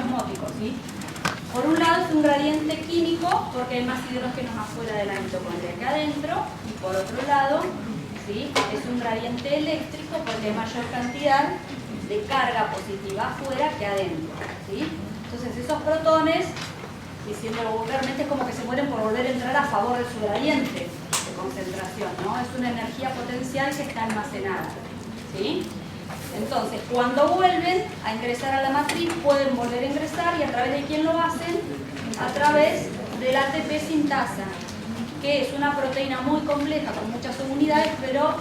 gradiente osmótico, ¿sí? Por un lado es un gradiente químico porque hay más hidrógenos afuera de la mitocondria que adentro, y por otro lado, ¿sí?, es un gradiente eléctrico porque hay mayor cantidad de carga positiva afuera que adentro, ¿sí? Entonces esos protones, diciéndolo vulgarmente, es como que se mueren por volver a entrar a favor de su gradiente de concentración, ¿no? Es una energía potencial que está almacenada, ¿sí? Entonces, cuando vuelven a ingresar a la matriz, pueden volver a ingresar, y a través de quién lo hacen, a través del ATP sintasa, que es una proteína muy compleja con muchas subunidades, pero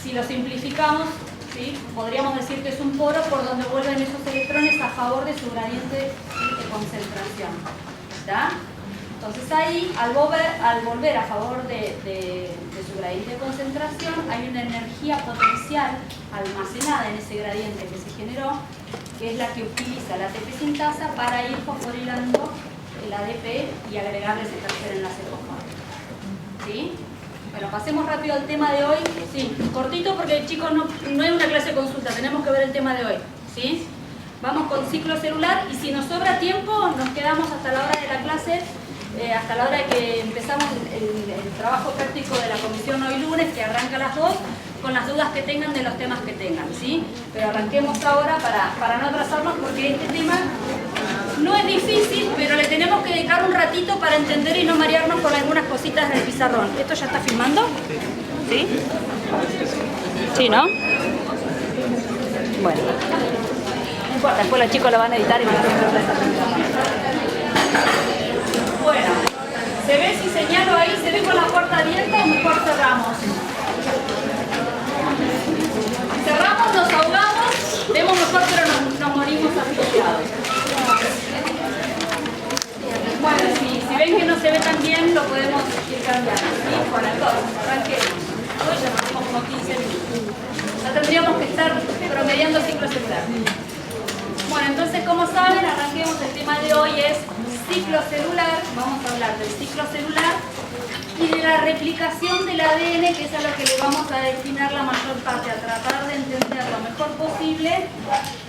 si lo simplificamos, ¿sí?, podríamos decir que es un poro por donde vuelven esos electrones a favor de su gradiente de concentración, ¿está? Entonces ahí, al volver a favor de su gradiente de concentración, hay una energía potencial almacenada en ese gradiente que se generó, que es la que utiliza la ATP sintasa para ir fosforilando el ADP y agregarle ese tercer enlace fosfórico, ¿sí? Bueno, pasemos rápido al tema de hoy. Sí, cortito porque, chicos, no hay una clase de consulta, tenemos que ver el tema de hoy, ¿sí? Vamos con ciclo celular, y si nos sobra tiempo, nos quedamos hasta la hora de la clase, hasta la hora de que empezamos el trabajo práctico de la comisión hoy lunes, que arranca a las 2, con las dudas que tengan de los temas que tengan, ¿sí? Pero arranquemos ahora para no atrasarnos, porque este tema no es difícil, pero le tenemos que dedicar un ratito para entender y no marearnos con algunas cositas del pizarrón. ¿Esto ya está filmando? ¿Sí? ¿Sí, no? Bueno. No importa, después los chicos lo van a editar y van a hacer Bueno, ¿se ve si señalo ahí? ¿Se ve con la puerta abierta o mejor cerramos? Si cerramos, nos ahogamos, vemos mejor, pero nos morimos asfixiados. Bueno, si ven que no se ve tan bien, lo podemos ir cambiando, ¿sí? Bueno, entonces, arranquemos. Hoy ya nos dimos como 15 minutos. Ya tendríamos que estar promediando ciclo celular. Bueno, entonces, como saben, arranquemos. El tema de hoy es ciclo celular. Vamos a hablar del ciclo celular y de la replicación del ADN, que es a lo que le vamos a destinar la mayor parte, a tratar de entender lo mejor posible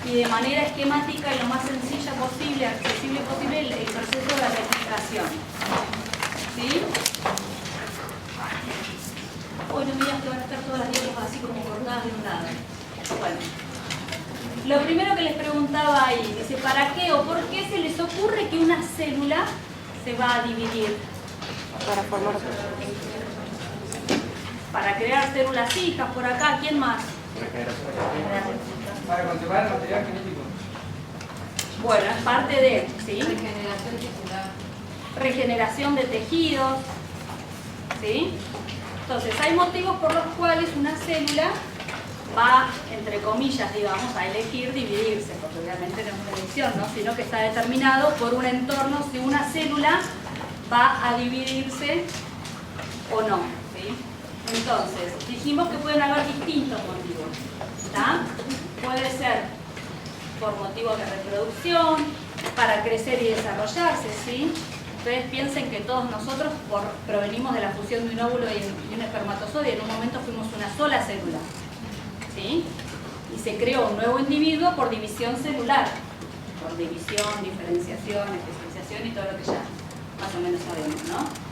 y de manera esquemática y lo más sencilla posible, accesible posible, el proceso de replicación. ¿Sí? Hoy no miras que van a estar todas las diapositivas así como cortadas de un lado. Bueno. Lo primero que les preguntaba ahí, dice, ¿para qué o por qué se les ocurre que una célula se va a dividir? Para formar Para crear células hijas, por acá, ¿quién más? Para conservar el material genético. Bueno, es parte de, ¿sí? regeneración tisular. Regeneración de tejidos, ¿sí? Entonces, hay motivos por los cuales una célula va, entre comillas, digamos, a elegir dividirse, porque obviamente no es una elección, ¿no?, sino que está determinado por un entorno si una célula va a dividirse o no, ¿sí? Entonces, dijimos que pueden haber distintos motivos, ¿está? Puede ser por motivos de reproducción, para crecer y desarrollarse, ¿sí? Ustedes piensen que todos nosotros provenimos de la fusión de un óvulo y un espermatozoide. En un momento fuimos una sola célula, ¿sí? Y se creó un nuevo individuo por división celular, por división, diferenciación, especialización y todo lo que ya más o menos sabemos, ¿no?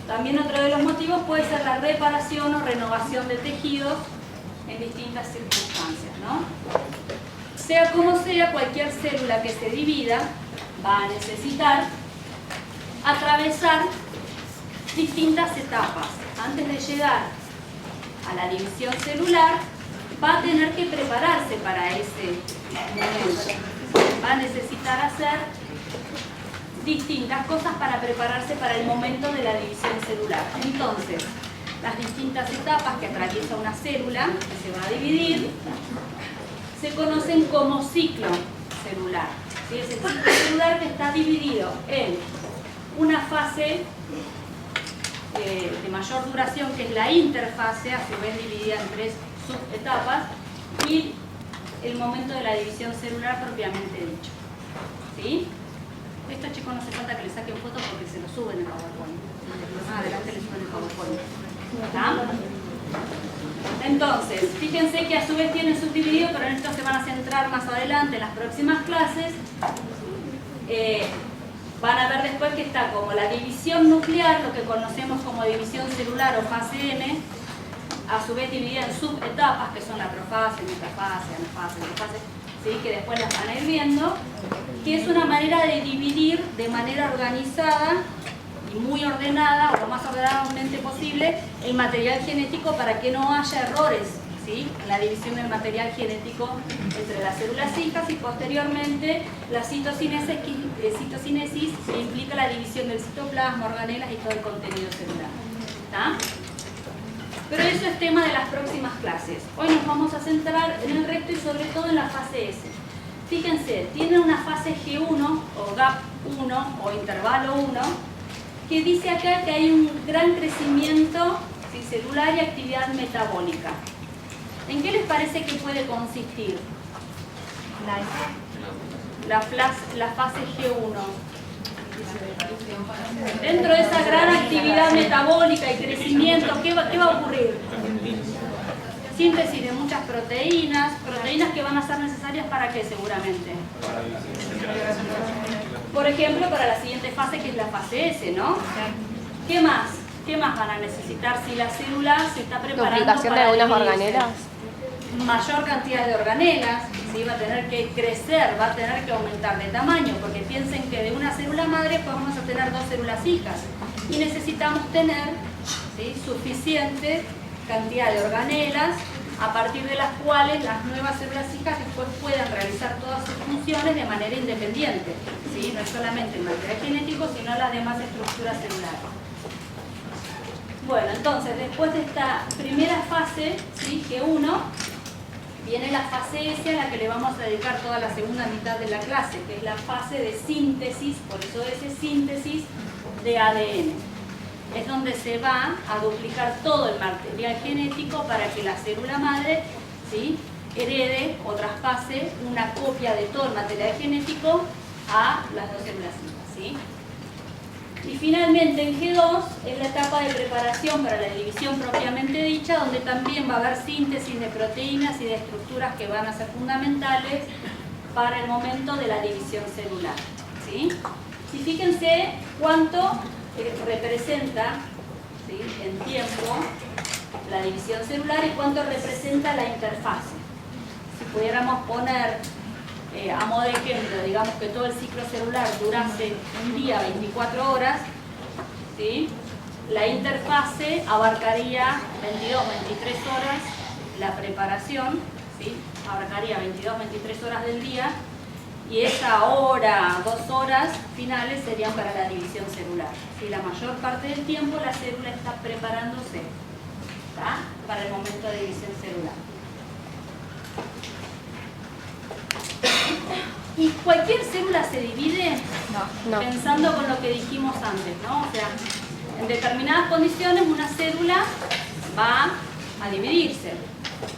También otro de los motivos puede ser la reparación o renovación de tejidos en distintas circunstancias, ¿no? Sea como sea, cualquier célula que se divida va a necesitar atravesar distintas etapas. Antes de llegar a la división celular, va a tener que prepararse para ese momento. Va a necesitar hacer distintas cosas para prepararse para el momento de la división celular. Entonces, las distintas etapas que atraviesa una célula que se va a dividir se conocen como ciclo celular. ¿Sí? Es el ciclo celular que está dividido en una fase de mayor duración, que es la interfase, a su vez dividida en 3 subetapas, y el momento de la división celular propiamente dicho. ¿Sí? Esto, chicos, no hace falta que le saquen fotos porque se lo suben en PowerPoint. Más adelante les suben en PowerPoint. ¿Está? Entonces, fíjense que a su vez tienen subdividido, pero en esto se van a centrar más adelante en las próximas clases, van a ver después que está como la división nuclear, lo que conocemos como división celular o fase N, a su vez dividida en subetapas, que son la profase, metafase, anafase, metafase, ¿sí? Que después las van a ir viendo, que es una manera de dividir de manera organizada y muy ordenada, o lo más ordenadamente posible, el material genético para que no haya errores, ¿sí? En la división del material genético entre las células hijas, y posteriormente la citocinesis que implica la división del citoplasma, organelas y todo el contenido celular. ¿Está? Pero eso es tema de las próximas clases. Hoy nos vamos a centrar en el resto y sobre todo en la fase S. Fíjense, tiene una fase G1 o GAP1 o intervalo 1 que dice acá que hay un gran crecimiento celular y actividad metabólica. ¿En qué les parece que puede consistir la fase G1? Dentro de esa gran actividad metabólica y crecimiento, ¿qué va a ocurrir? Síntesis de muchas proteínas que van a ser necesarias ¿para qué seguramente? Por ejemplo, para la siguiente fase, que es la fase S, ¿no? ¿Qué más? ¿Qué más van a necesitar si la célula se está preparando ¿Duplicación de para algunas dividirse? organelas? Mayor cantidad de organelas, ¿sí? Va a tener que crecer, va a tener que aumentar de tamaño, porque piensen que de una célula madre pues vamos a tener 2 células hijas y necesitamos tener, ¿sí? Suficiente cantidad de organelas a partir de las cuales las nuevas células hijas después puedan realizar todas sus funciones de manera independiente, ¿sí? No es solamente el material genético, sino las demás estructuras celulares. Bueno, entonces después de esta primera fase, ¿sí? G1, viene la fase S, a la que le vamos a dedicar toda la segunda mitad de la clase, que es la fase de síntesis, por eso S, síntesis de ADN. Es donde se va a duplicar todo el material genético para que la célula madre, ¿sí? Herede o traspase una copia de todo el material genético a las 2 células hijas, ¿sí? Y finalmente en G2 es la etapa de preparación para la división propiamente dicha, donde también va a haber síntesis de proteínas y de estructuras que van a ser fundamentales para el momento de la división celular, ¿sí? Y fíjense cuánto representa, ¿sí? En tiempo la división celular y cuánto representa la interfase. Si pudiéramos poner a modo de ejemplo, digamos que todo el ciclo celular durase un día, 24 horas, ¿sí? La interfase abarcaría 22, 23 horas, la preparación, ¿sí? Abarcaría 22, 23 horas del día, y esa hora, 2 horas finales serían para la división celular, ¿sí? La mayor parte del tiempo la célula está preparándose, ¿tá? Para el momento de división celular. ¿Y cualquier célula se divide? No. Pensando con lo que dijimos antes, ¿no? O sea, en determinadas condiciones una célula va a dividirse,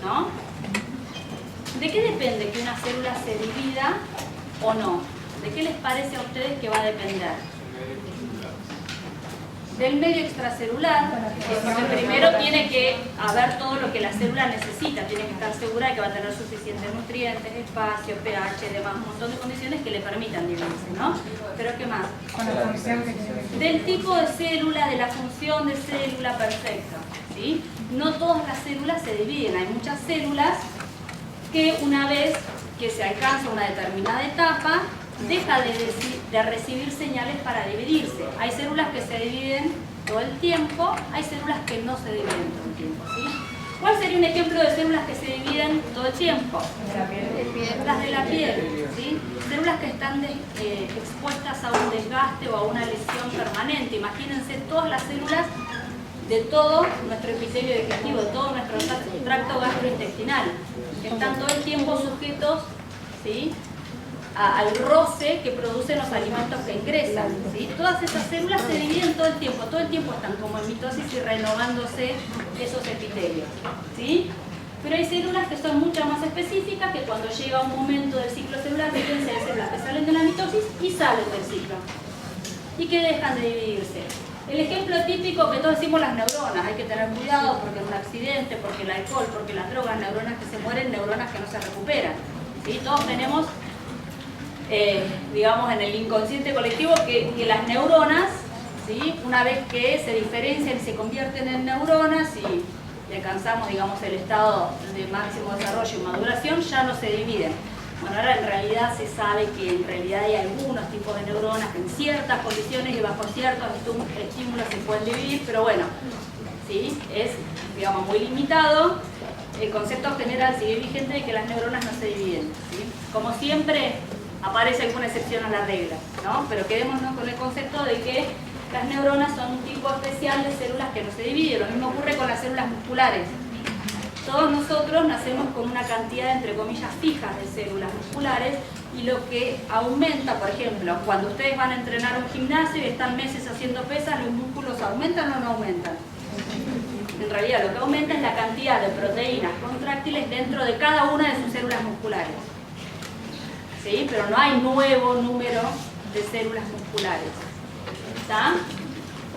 ¿no? ¿De qué depende que una célula se divida o no? ¿De qué les parece a ustedes que va a depender? Del medio extracelular, porque primero tiene que haber todo lo que la célula necesita, tiene que estar segura de que va a tener suficientes nutrientes, espacio, pH, demás, un montón de condiciones que le permitan dividirse, ¿no? Pero ¿qué más? Del tipo de célula, de la función de célula perfecta, ¿sí? No todas las células se dividen, hay muchas células que una vez que se alcanza una determinada etapa, deja de recibir señales para dividirse. Hay células que se dividen todo el tiempo, hay células que no se dividen todo el tiempo, ¿sí? ¿Cuál sería un ejemplo de células que se dividen todo el tiempo? Las de la piel, ¿sí? Células que están expuestas a un desgaste o a una lesión permanente. Imagínense todas las células de todo nuestro epitelio digestivo, de todo nuestro tracto gastrointestinal, que están todo el tiempo sujetos, ¿sí? Al roce que producen los alimentos que ingresan, ¿sí? Todas esas células se dividen todo el tiempo están como en mitosis y renovándose esos epitelios, ¿sí? Pero hay células que son mucho más específicas, que cuando llega un momento del ciclo celular, fíjense, hay células que salen de la mitosis y salen del ciclo, y que dejan de dividirse. El ejemplo típico que todos decimos, las neuronas, hay que tener cuidado porque es un accidente, porque el alcohol, porque las drogas, neuronas que se mueren, neuronas que no se recuperan, ¿sí? Todos tenemos digamos, en el inconsciente colectivo que las neuronas, ¿sí? Una vez que se diferencian y se convierten en neuronas y alcanzamos, digamos, el estado de máximo desarrollo y maduración, ya no se dividen. Bueno, ahora en realidad se sabe que en realidad hay algunos tipos de neuronas que en ciertas condiciones y bajo ciertos estímulos se pueden dividir, pero bueno, ¿sí? Es, digamos, muy limitado. El concepto general sigue vigente de que las neuronas no se dividen, ¿sí? Como siempre, aparece alguna excepción a la regla, ¿no? Pero quedémonos con el concepto de que las neuronas son un tipo especial de células que no se dividen. Lo mismo ocurre con las células musculares. Todos nosotros nacemos con una cantidad, entre comillas, fijas de células musculares y lo que aumenta, por ejemplo, cuando ustedes van a entrenar a un gimnasio y están meses haciendo pesas, ¿los músculos aumentan o no aumentan? En realidad lo que aumenta es la cantidad de proteínas contráctiles dentro de cada una de sus células musculares. ¿Sí? Pero no hay nuevo número de células musculares. ¿Está?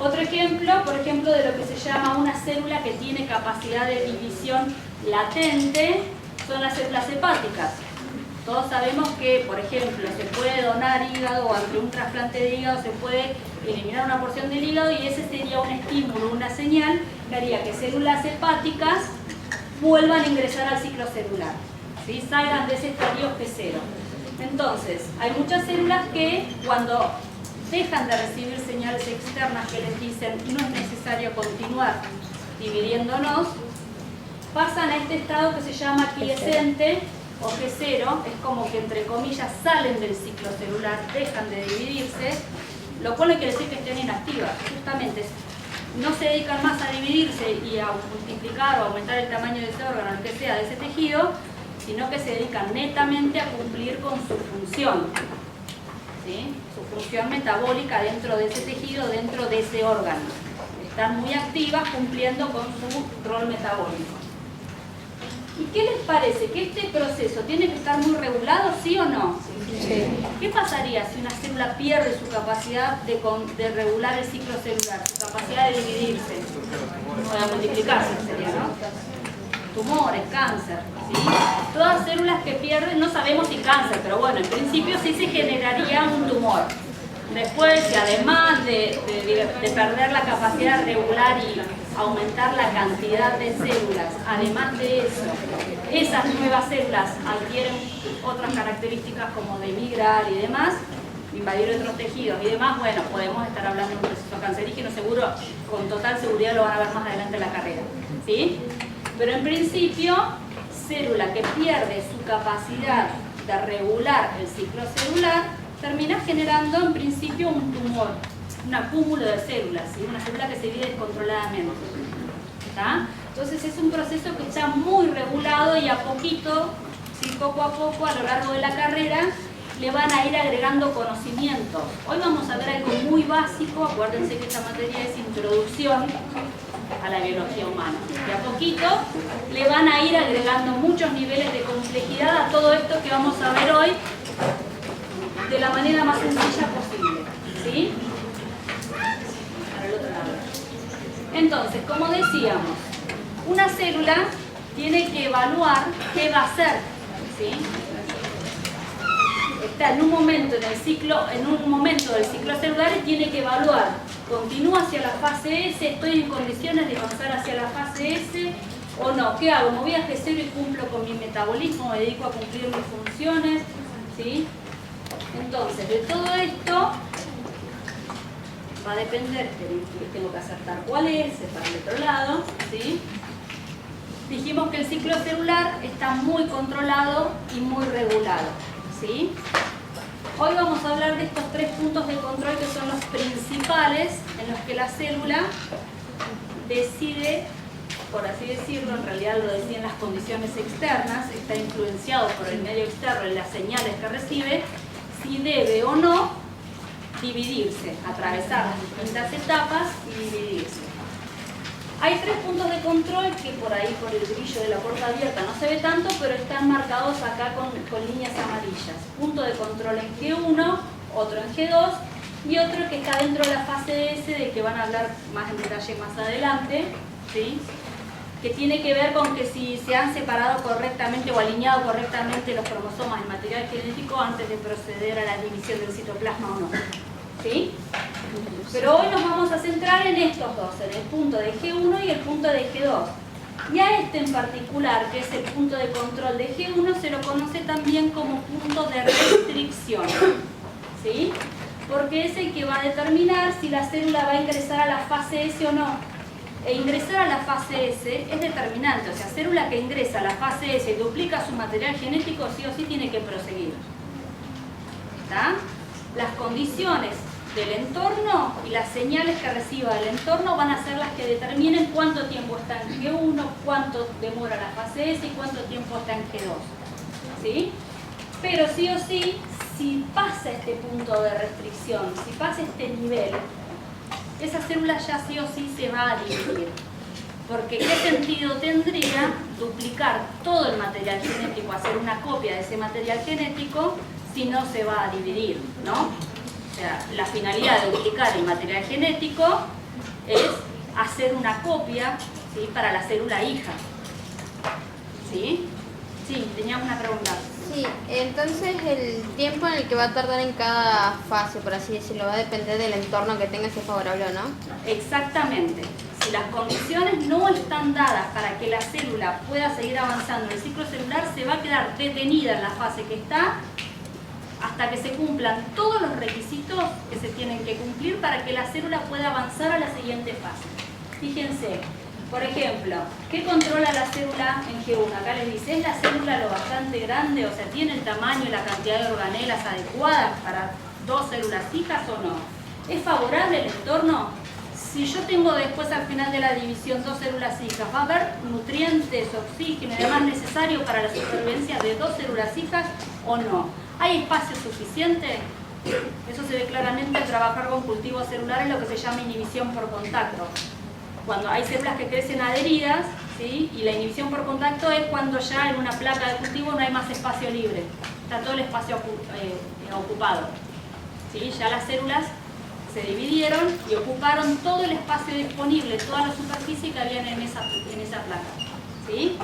Otro ejemplo, por ejemplo, de lo que se llama una célula que tiene capacidad de división latente, son las células hepáticas. Todos sabemos que, por ejemplo, se puede donar hígado o ante un trasplante de hígado se puede eliminar una porción del hígado y ese sería un estímulo, una señal que haría que células hepáticas vuelvan a ingresar al ciclo celular, ¿sí? Salgan de ese estadio G0. Entonces, hay muchas células que cuando dejan de recibir señales externas que les dicen no es necesario continuar dividiéndonos, pasan a este estado que se llama quiescente o G0, es como que entre comillas salen del ciclo celular, dejan de dividirse, lo cual no quiere decir que estén inactivas, justamente no se dedican más a dividirse y a multiplicar o aumentar el tamaño de ese órgano, lo que sea, de ese tejido, sino que se dedican netamente a cumplir con su función, ¿sí? Su función metabólica dentro de ese tejido, dentro de ese órgano. Están muy activas cumpliendo con su rol metabólico. ¿Y qué les parece? ¿Que este proceso tiene que estar muy regulado, sí o no? Sí. ¿Qué pasaría si una célula pierde su capacidad de regular el ciclo celular, su capacidad de dividirse o de multiplicarse sería, ¿no? Tumores, cáncer, ¿sí? Todas células que pierden, no sabemos si cáncer, pero bueno, en principio sí se generaría un tumor. Después, si además de perder la capacidad regular y aumentar la cantidad de células, además de eso, esas nuevas células adquieren otras características como de migrar y demás, invadir otros tejidos y demás, bueno, podemos estar hablando de un proceso cancerígeno, seguro, con total seguridad lo van a ver más adelante en la carrera, ¿sí? Pero en principio, célula que pierde su capacidad de regular el ciclo celular, termina generando en principio un tumor, un acúmulo de células, ¿sí? Una célula que se divide descontroladamente. ¿Está? Entonces es un proceso que está muy regulado y a poquito, ¿sí? Poco a poco, a lo largo de la carrera, le van a ir agregando conocimientos. Hoy vamos a ver algo muy básico, acuérdense que esta materia es introducción a la biología humana. De a poquito le van a ir agregando muchos niveles de complejidad a todo esto que vamos a ver hoy, de la manera más sencilla posible, ¿sí? Para el otro lado. Entonces, como decíamos, una célula tiene que evaluar qué va a hacer, ¿sí? Está en un momento en el ciclo, en un momento del ciclo celular y tiene que evaluar, ¿continúo hacia la fase S? ¿Estoy en condiciones de pasar hacia la fase S o no? ¿Qué hago? ¿Me voy a G0 y cumplo con mi metabolismo? ¿Me dedico a cumplir mis funciones? ¿Sí? Entonces, de todo esto va a depender, tengo que acertar cuál es, para el otro lado, ¿sí? Dijimos que el ciclo celular está muy controlado y muy regulado, ¿sí? Hoy vamos a hablar de estos 3 puntos de control que son los principales en los que la célula decide, por así decirlo, en realidad lo deciden las condiciones externas, está influenciado por el medio externo y las señales que recibe, si debe o no dividirse, atravesar las distintas etapas y dividirse. Hay 3 puntos de control que por ahí, por el brillo de la puerta abierta, no se ve tanto, pero están marcados acá con líneas amarillas. Punto de control en G1, otro en G2 y otro que está dentro de la fase S, de que van a hablar más en detalle más adelante, ¿sí? que tiene que ver con que si se han separado correctamente o alineado correctamente los cromosomas en material genético antes de proceder a la división del citoplasma o no. ¿Sí? Pero hoy nos vamos a centrar en estos dos, en el punto de G1 y el punto de G2. Y a este en particular, que es el punto de control de G1, se lo conoce también como punto de restricción. ¿Sí? Porque es el que va a determinar si la célula va a ingresar a la fase S o no. E ingresar a la fase S es determinante, o sea, célula que ingresa a la fase S y duplica su material genético sí o sí tiene que proseguir. ¿Está? Las condiciones del entorno y las señales que reciba del entorno van a ser las que determinen cuánto tiempo está en G1, cuánto demora la fase S y cuánto tiempo está en G2. ¿Sí? Pero sí o sí, si pasa este punto de restricción, si pasa este nivel, esa célula ya sí o sí se va a dividir. Porque ¿qué sentido tendría duplicar todo el material genético, hacer una copia de ese material genético, si no se va a dividir, ¿no? O sea, la finalidad de duplicar el material genético es hacer una copia, ¿sí?, para la célula hija. ¿Sí? Sí, teníamos una pregunta. Sí, entonces el tiempo en el que va a tardar en cada fase, por así decirlo, va a depender del entorno que tenga, si es favorable o no. Exactamente. Si las condiciones no están dadas para que la célula pueda seguir avanzando en el ciclo celular, se va a quedar detenida en la fase que está hasta que se cumplan todos los requisitos que se tienen que cumplir para que la célula pueda avanzar a la siguiente fase. Fíjense, por ejemplo, ¿qué controla la célula en G1? Acá les dice, ¿es la célula lo bastante grande? O sea, ¿tiene el tamaño y la cantidad de organelas adecuadas para 2 células hijas o no? ¿Es favorable el entorno? Si yo tengo después al final de la división 2 células hijas, ¿va a haber nutrientes, oxígeno y demás necesario para la supervivencia de 2 células hijas o no? ¿Hay espacio suficiente? Eso se ve claramente al trabajar con cultivos celulares, lo que se llama inhibición por contacto. Cuando hay células que crecen adheridas, ¿sí?, y la inhibición por contacto es cuando ya en una placa de cultivo no hay más espacio libre, está todo el espacio ocupado. ¿Sí? Ya las células se dividieron y ocuparon todo el espacio disponible, toda la superficie que había en esa placa. ¿Sí?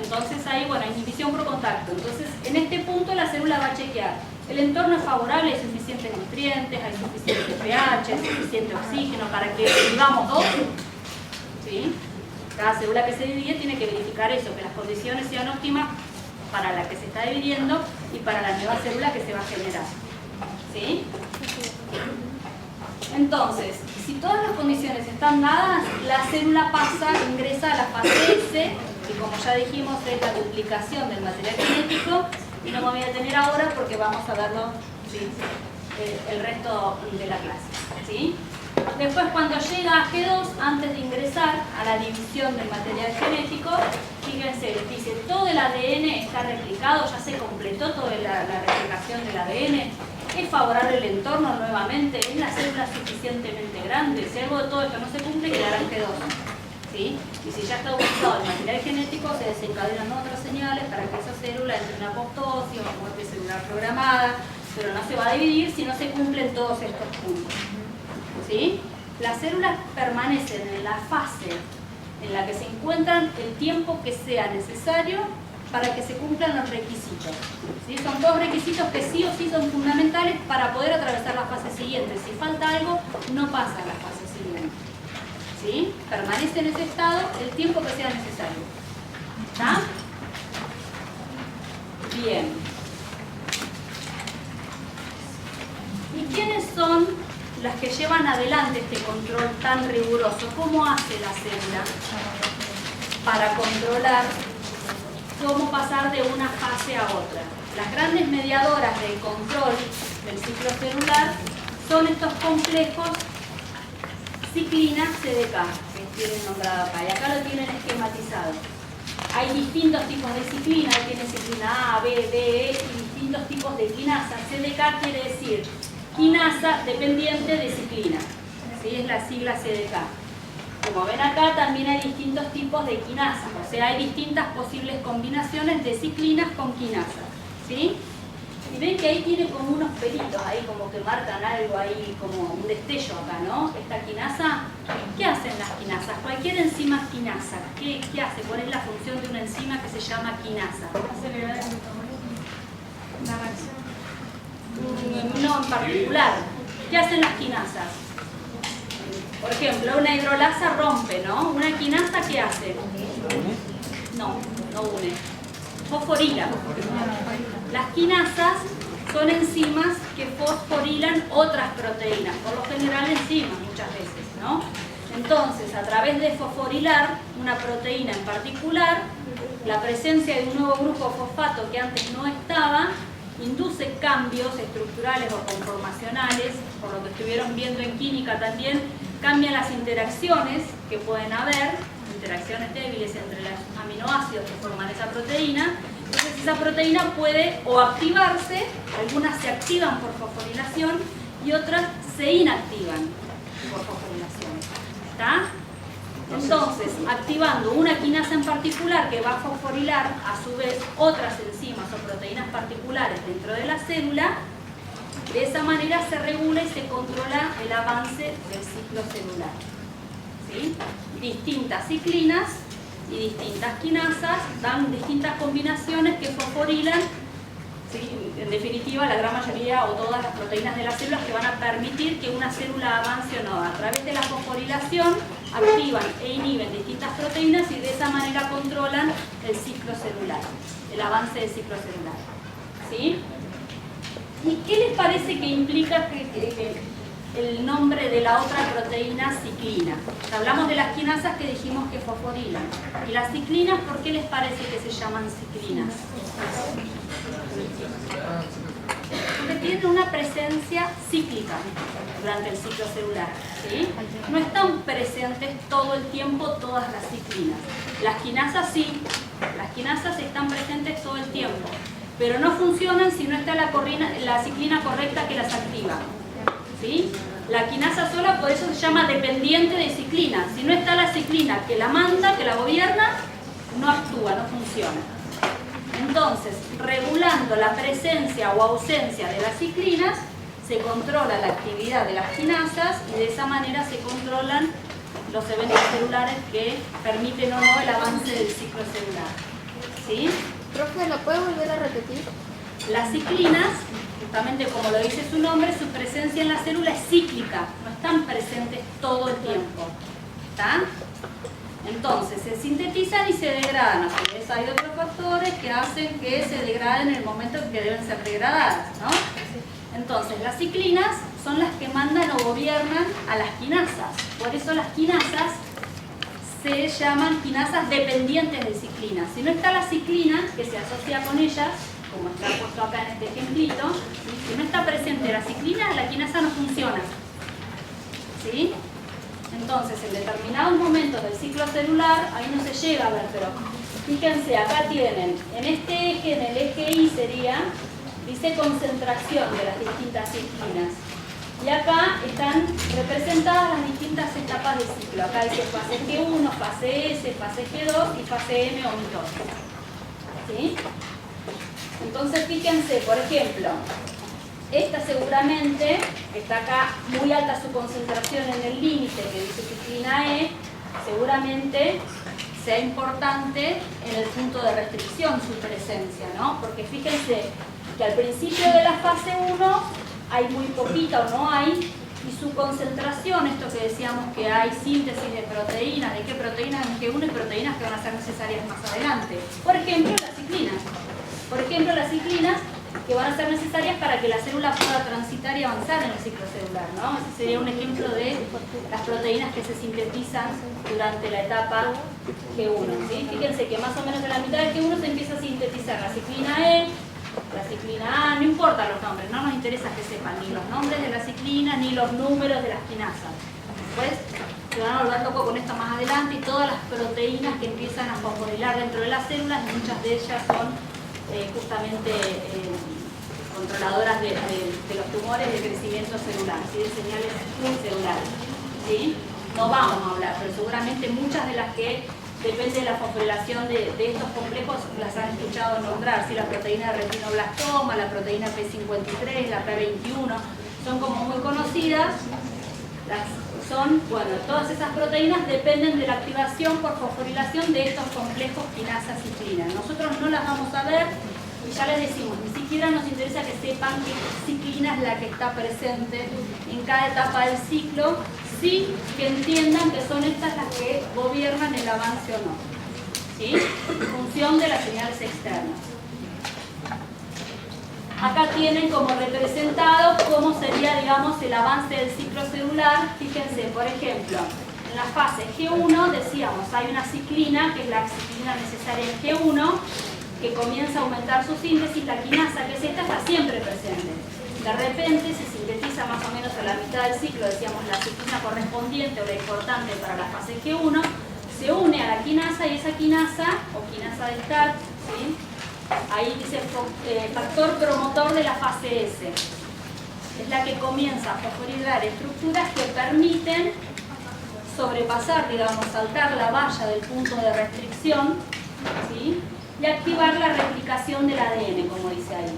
Entonces ahí, bueno, inhibición por contacto. Entonces, en este punto la célula va a chequear. El entorno es favorable, hay suficientes nutrientes, hay suficiente pH, hay suficiente oxígeno para que vivamos todos. ¿Sí? Cada célula que se divide tiene que verificar eso, que las condiciones sean óptimas para la que se está dividiendo y para la nueva célula que se va a generar. ¿Sí? Entonces, si todas las condiciones están dadas, la célula ingresa a la fase S, que como ya dijimos es la duplicación del material genético, y no me voy a detener ahora porque vamos a verlo, ¿sí?, el resto de la clase. ¿Sí? Después, cuando llega a G2, antes de ingresar a la división del material genético, fíjense, dice, todo el ADN está replicado, ya se completó toda la replicación del ADN, es favorable el entorno nuevamente, es la célula suficientemente grande, si algo de todo esto no se cumple, quedará en G2. ¿Sí? Y si ya está duplicado el material genético, se desencadenan otras señales para que esa célula entre en apoptosis o muerte celular programada, pero no se va a dividir si no se cumplen todos estos puntos. ¿Sí? Las células permanecen en la fase en la que se encuentran el tiempo que sea necesario para que se cumplan los requisitos. ¿Sí? Son todos requisitos que sí o sí son fundamentales para poder atravesar la fase siguiente. Si falta algo, no pasa a la fase siguiente. ¿Sí? Permanece en ese estado el tiempo que sea necesario. ¿Está? Bien. ¿Y quiénes son las que llevan adelante este control tan riguroso? ¿Cómo hace la célula para controlar cómo pasar de una fase a otra? Las grandes mediadoras del control del ciclo celular son estos complejos ciclina CDK, que tienen nombrado acá, y acá lo tienen esquematizado. Hay distintos tipos de ciclina, tiene ciclina A, B, D, E y distintos tipos de quinasa. CDK quiere decir quinasa dependiente de ciclina, ¿sí? Es la sigla CDK. Como ven acá, también hay distintos tipos de quinasas, o sea, hay distintas posibles combinaciones de ciclinas con quinasas, ¿sí? Y ven que ahí tiene como unos pelitos, ahí como que marcan algo ahí, como un destello acá, ¿no? Esta quinasa, ¿qué hacen las quinasas? Cualquier enzima quinasa, ¿qué hace? ¿Cuál es la función de una enzima que se llama quinasa? Acelerar el metabolismo. La reacción. No en particular. ¿Qué hacen las quinasas? Por ejemplo, una hidrolasa rompe, ¿no? ¿Una quinasa qué hace? No une. Fosforila. Las quinasas son enzimas que fosforilan otras proteínas, por lo general enzimas muchas veces, ¿no? Entonces, a través de fosforilar una proteína en particular, la presencia de un nuevo grupo fosfato que antes no estaba, induce cambios estructurales o conformacionales, por lo que estuvieron viendo en química también, cambian las interacciones que pueden haber, interacciones débiles entre los aminoácidos que forman esa proteína. Entonces esa proteína puede o activarse, algunas se activan por fosforilación y otras se inactivan por fosforilación. ¿Está? Entonces, activando una quinasa en particular que va a fosforilar a su vez otras enzimas o proteínas particulares dentro de la célula, de esa manera se regula y se controla el avance del ciclo celular. ¿Sí? Distintas ciclinas y distintas quinasas dan distintas combinaciones que fosforilan, ¿sí? En definitiva, la gran mayoría o todas las proteínas de las células que van a permitir que una célula avance o no. A través de la fosforilación activan e inhiben distintas proteínas y de esa manera controlan el ciclo celular, el avance del ciclo celular. ¿Sí? ¿Y qué les parece que implica que el nombre de la otra proteína ciclina? Hablamos de las quinasas que dijimos que fosforilan. ¿Y las ciclinas por qué les parece que se llaman ciclinas? Porque tienen una presencia cíclica durante el ciclo celular, ¿sí? No están presentes todo el tiempo todas las ciclinas. Las quinasas sí, las quinasas están presentes todo el tiempo, pero no funcionan si no está la ciclina correcta que las activa, ¿sí? La quinasa sola por eso se llama dependiente de ciclina. Si no está la ciclina que la manda, que la gobierna, no actúa, no funciona. Entonces, regulando la presencia o ausencia de las ciclinas, se controla la actividad de las quinasas y de esa manera se controlan los eventos celulares que permiten o no el avance del ciclo celular. ¿Sí? Profe, ¿lo puede volver a repetir? Las ciclinas, justamente como lo dice su nombre, su presencia en la célula es cíclica, no están presentes todo el tiempo. ¿Está? Entonces se sintetizan y se degradan. A su vez hay otros factores que hacen que se degraden en el momento en que deben ser degradadas, ¿no? Entonces las ciclinas son las que mandan o gobiernan a las quinasas. Por eso las quinasas se llaman quinasas dependientes de ciclinas. Si no está la ciclina que se asocia con ellas, como está puesto acá en este ejemplito, si no está presente la ciclina, la quinasa no funciona. ¿Sí? Entonces, en determinados momentos del ciclo celular, ahí no se llega a ver, pero fíjense, acá tienen, en este eje, en el eje Y sería, dice concentración de las distintas ciclinas. Y acá están representadas las distintas etapas del ciclo. Acá dice fase G1, fase S, fase G2 y fase M o mitose. ¿Sí? Entonces, fíjense, por ejemplo, esta seguramente, está acá muy alta su concentración en el límite que dice ciclina E, seguramente sea importante en el punto de restricción su presencia, ¿no? Porque fíjense que al principio de la fase 1 hay muy poquita o no hay, y su concentración, esto que decíamos que hay síntesis de proteínas, ¿de qué proteínas? En G1 y proteínas que van a ser necesarias más adelante. Por ejemplo, las ciclinas. Por ejemplo, las ciclinas que van a ser necesarias para que la célula pueda transitar y avanzar en el ciclo celular, ¿no? Ese sería un ejemplo de las proteínas que se sintetizan durante la etapa G1, ¿sí? Fíjense que más o menos en la mitad de G1 se empieza a sintetizar la ciclina E, la ciclina A, no importa los nombres, no nos interesa que sepan ni los nombres de las ciclinas ni los números de las quinasas. Después se van a volver loco con esto más adelante y todas las proteínas que empiezan a fosforilar dentro de las células, y muchas de ellas son justamente controladoras de los tumores de crecimiento celular, ¿sí? De señales celulares, ¿sí? No vamos a hablar, pero seguramente muchas de las que depende de la fosforilación de estos complejos, las han escuchado nombrar, ¿sí? La proteína de retinoblastoma, la proteína P53, la P21, son como muy conocidas. Todas esas proteínas dependen de la activación por fosforilación de estos complejos quinasa-ciclina. Nosotros no las vamos a ver y ya les decimos, ni siquiera nos interesa que sepan que ciclina es la que está presente en cada etapa del ciclo, sí que entiendan que son estas las que gobiernan el avance o no, ¿sí? En función de las señales externas. Acá tienen como representado cómo sería, digamos, el avance del ciclo celular. Fíjense, por ejemplo, en la fase G1 decíamos, hay una ciclina, que es la ciclina necesaria en G1, que comienza a aumentar su síntesis. La quinasa, que es esta, está siempre presente. De repente se sintetiza más o menos a la mitad del ciclo, decíamos, la ciclina correspondiente o la importante para la fase G1, se une a la quinasa y esa quinasa, o quinasa de Start, ¿sí? Ahí dice factor promotor de la fase S. Es la que comienza a fosforilar estructuras que permiten sobrepasar, digamos, saltar la valla del punto de restricción, ¿sí? Y activar la replicación del ADN, como dice ahí.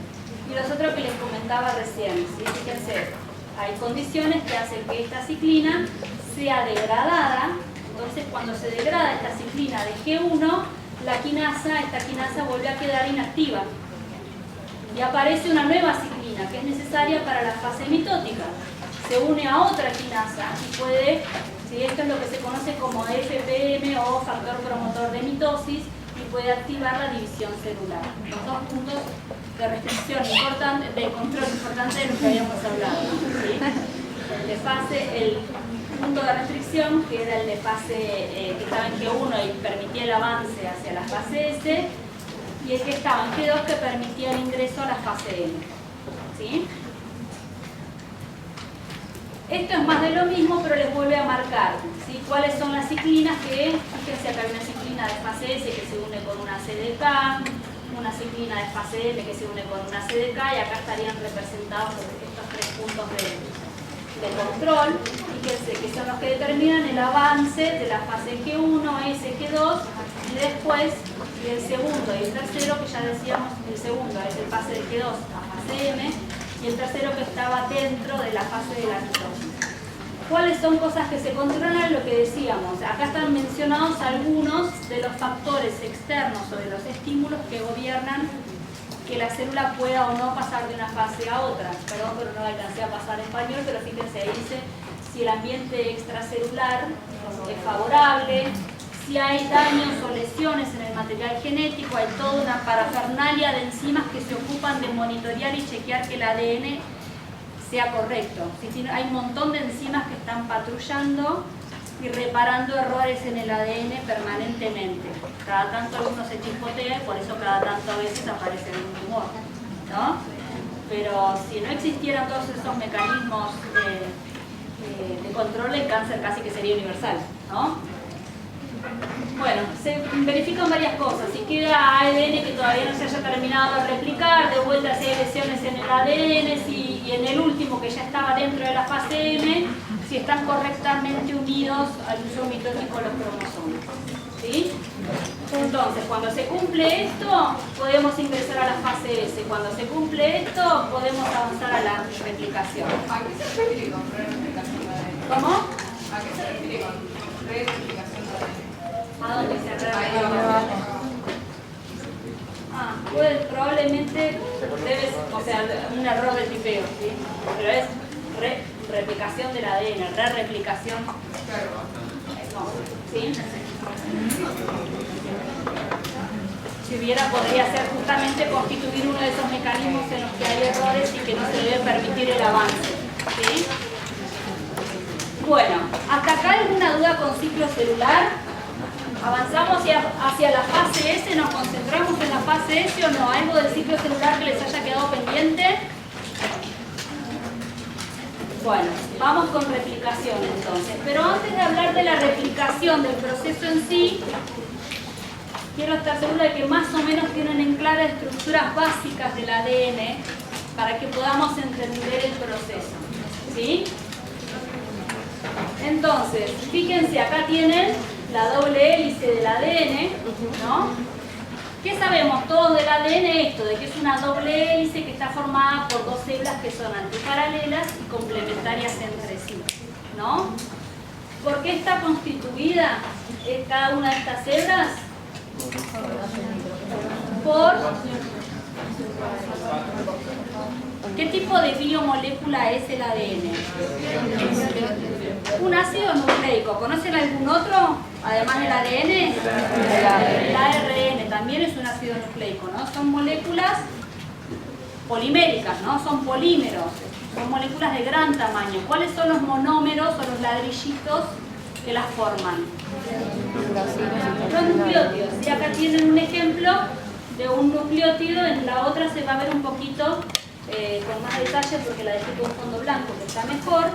Y los otros que les comentaba recién, ¿sí? Fíjense, hay condiciones que hacen que esta ciclina sea degradada. Entonces, cuando se degrada esta ciclina de G1, esta quinasa vuelve a quedar inactiva y aparece una nueva ciclina que es necesaria para la fase mitótica. Se une a otra quinasa y puede, ¿sí? Esto es lo que se conoce como FPM o factor promotor de mitosis, y puede activar la división celular. Los dos puntos de restricción importante, de control importante de los que habíamos hablado, ¿sí? El punto de restricción, que era el de fase que estaba en G1 y permitía el avance hacia la fase S, y el que estaba en G2 que permitía el ingreso a la fase N, ¿sí? Esto es más de lo mismo, pero les vuelve a marcar, ¿sí? Cuáles son las ciclinas que, fíjense, acá hay una ciclina de fase S que se une con una CDK, una ciclina de fase M que se une con una CDK, y acá estarían representados estos tres puntos de control, fíjense, que son los que determinan el avance de la fase G1, S, G2, y después el segundo y el tercero, que ya decíamos, el segundo es el pase de G2 a fase M, y el tercero que estaba dentro de la fase de la mitosis. ¿Cuáles son cosas que se controlan? Lo que decíamos, acá están mencionados algunos de los factores externos o de los estímulos que gobiernan que la célula pueda o no pasar de una fase a otra. Perdón, pero no alcancé a pasar en español, pero fíjense, ahí dice si el ambiente extracelular es favorable, si hay daños o lesiones en el material genético. Hay toda una parafernalia de enzimas que se ocupan de monitorear y chequear que el ADN sea correcto. Hay un montón de enzimas que están patrullando y reparando errores en el ADN permanentemente. Cada tanto alguno se chispotea y por eso cada tanto a veces aparece un tumor, ¿no? Pero si no existieran todos esos mecanismos de control, el cáncer casi que sería universal, ¿no? Bueno, se verifican varias cosas. Si queda ADN que todavía no se haya terminado de replicar, de vuelta si hay lesiones en el ADN, y en el último que ya estaba dentro de la fase M, si están correctamente unidos al uso mitótico los cromosomas, ¿sí? Entonces, cuando se cumple esto, podemos ingresar a la fase S. Cuando se cumple esto, podemos avanzar a la replicación. ¿A qué se refiere con replicación de ADN? ¿Cómo? ¿A qué se refiere con replicación de ADN? ¿A dónde se Ahí replica? abajo. Probablemente un error de tipeo, ¿sí? Pero es replicación del ADN, re-replicación. No, ¿sí? Si hubiera, podría ser justamente constituir uno de esos mecanismos en los que hay errores y que no se debe permitir el avance, ¿sí? Bueno, ¿hasta acá alguna duda con ciclo celular? ¿Avanzamos hacia la fase S? ¿Nos concentramos en la fase S o no? ¿Algo del ciclo celular que les haya quedado pendiente? Bueno, vamos con replicación entonces. Pero antes de hablar de la replicación del proceso en sí, quiero estar segura de que más o menos tienen en clara estructuras básicas del ADN para que podamos entender el proceso, ¿sí? Entonces, fíjense, acá tienen la doble hélice del ADN, ¿no? ¿Qué sabemos todos del ADN? Esto, de que es una doble hélice que está formada por dos células que son antiparalelas y complementarias entre sí, ¿no? ¿Por qué está constituida cada una de estas hebras? Por ¿qué tipo de biomolécula es el ADN? Un ácido nucleico. ¿Conocen algún otro? Además del ADN. El ARN también es un ácido nucleico, ¿no? Son moléculas poliméricas, ¿no? Son polímeros. Son moléculas de gran tamaño. ¿Cuáles son los monómeros o los ladrillitos que las forman? Los nucleótidos. Y acá tienen un ejemplo de un nucleótido. En la otra se va a ver un poquito con más detalle porque la dejé con fondo blanco, que está mejor.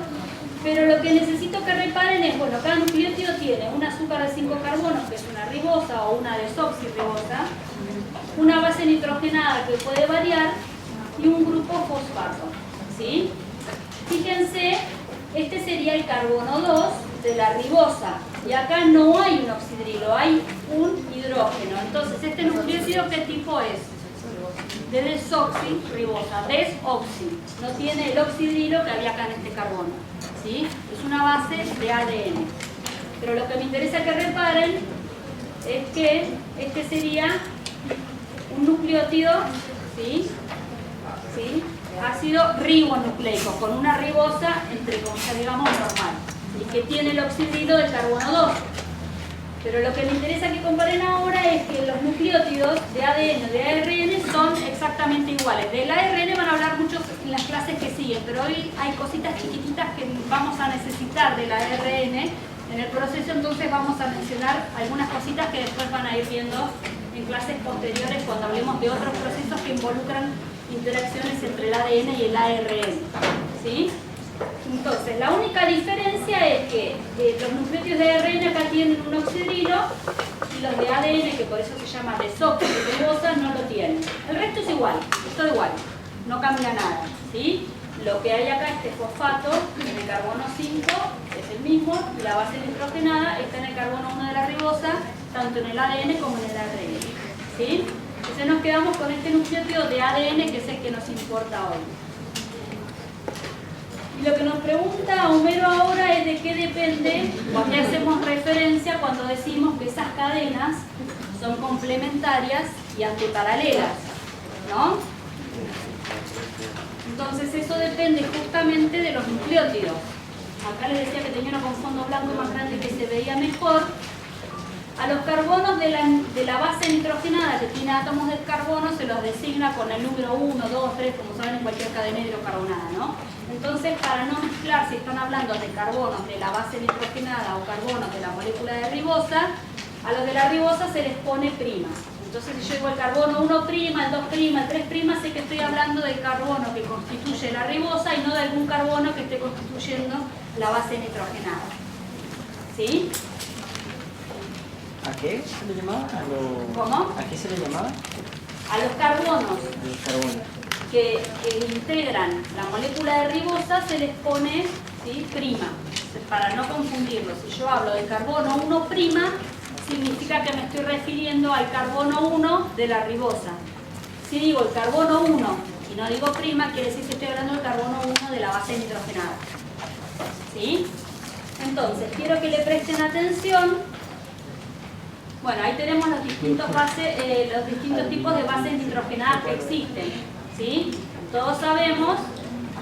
Pero lo que necesito que reparen es, bueno, cada nucleótido tiene un azúcar de 5 carbonos, que es una ribosa o una desoxirribosa, una base nitrogenada que puede variar y un grupo fosfato, ¿sí? Fíjense, este sería el carbono 2 de la ribosa y acá no hay un oxidrilo, hay un hidrógeno. Entonces, ¿este nucleótido qué tipo es? De desoxirribosa, desoxi, no tiene el oxidrilo que había acá en este carbono, ¿sí? Es una base de ADN. Pero lo que me interesa que reparen es que este sería un nucleótido, ¿sí? ¿Sí? Ácido ribonucleico, con una ribosa entre comillas, digamos, normal, y que tiene el oxidrilo del carbono 2. Pero lo que me interesa que comparen ahora es que los nucleótidos de ADN y de ARN son exactamente iguales. Del ARN van a hablar mucho en las clases que siguen, pero hoy hay cositas chiquititas que vamos a necesitar del ARN en el proceso, entonces vamos a mencionar algunas cositas que después van a ir viendo en clases posteriores cuando hablemos de otros procesos que involucran interacciones entre el ADN y el ARN, ¿sí? Entonces, la única diferencia es que los nucleótidos de ARN acá tienen un oxidrilo y los de ADN, que por eso se llama desoxirribosa, no lo tienen. El resto es igual, es todo igual, no cambia nada, ¿sí? Lo que hay acá, este fosfato, en el carbono 5, es el mismo, y la base nitrogenada está en el carbono 1 de la ribosa, tanto en el ADN como en el ARN, ¿sí? Entonces nos quedamos con este nucleótido de ADN, que es el que nos importa hoy. Y lo que nos pregunta Homero ahora es de qué depende o a qué hacemos referencia cuando decimos que esas cadenas son complementarias y antiparalelas, ¿no? Entonces eso depende justamente de los nucleótidos. Acá les decía que tenía uno con fondo blanco más grande que se veía mejor. A los carbonos de la base nitrogenada que tiene átomos de carbono se los designa con el número 1, 2, 3, como saben en cualquier cadena hidrocarbonada, ¿no? Entonces, para no mezclar, si están hablando de carbonos de la base nitrogenada o carbonos de la molécula de ribosa, a los de la ribosa se les pone prima. Entonces, si yo digo el carbono 1', el 2', el 3', sé que estoy hablando del carbono que constituye la ribosa y no de algún carbono que esté constituyendo la base nitrogenada. ¿Sí? ¿A qué se le llamaba? ¿Cómo? ¿A qué se le llamaba? A los carbonos Los carbonos. que integran la molécula de ribosa se les pone, ¿sí?, prima, para no confundirlo. Si yo hablo del carbono 1', significa que me estoy refiriendo al carbono 1 de la ribosa. Si digo el carbono 1 y no digo prima, quiere decir que estoy hablando del carbono 1 de la base nitrogenada. ¿Sí? Entonces, quiero que le presten atención. Bueno, ahí tenemos los distintos tipos de bases nitrogenadas que existen, ¿sí? Todos sabemos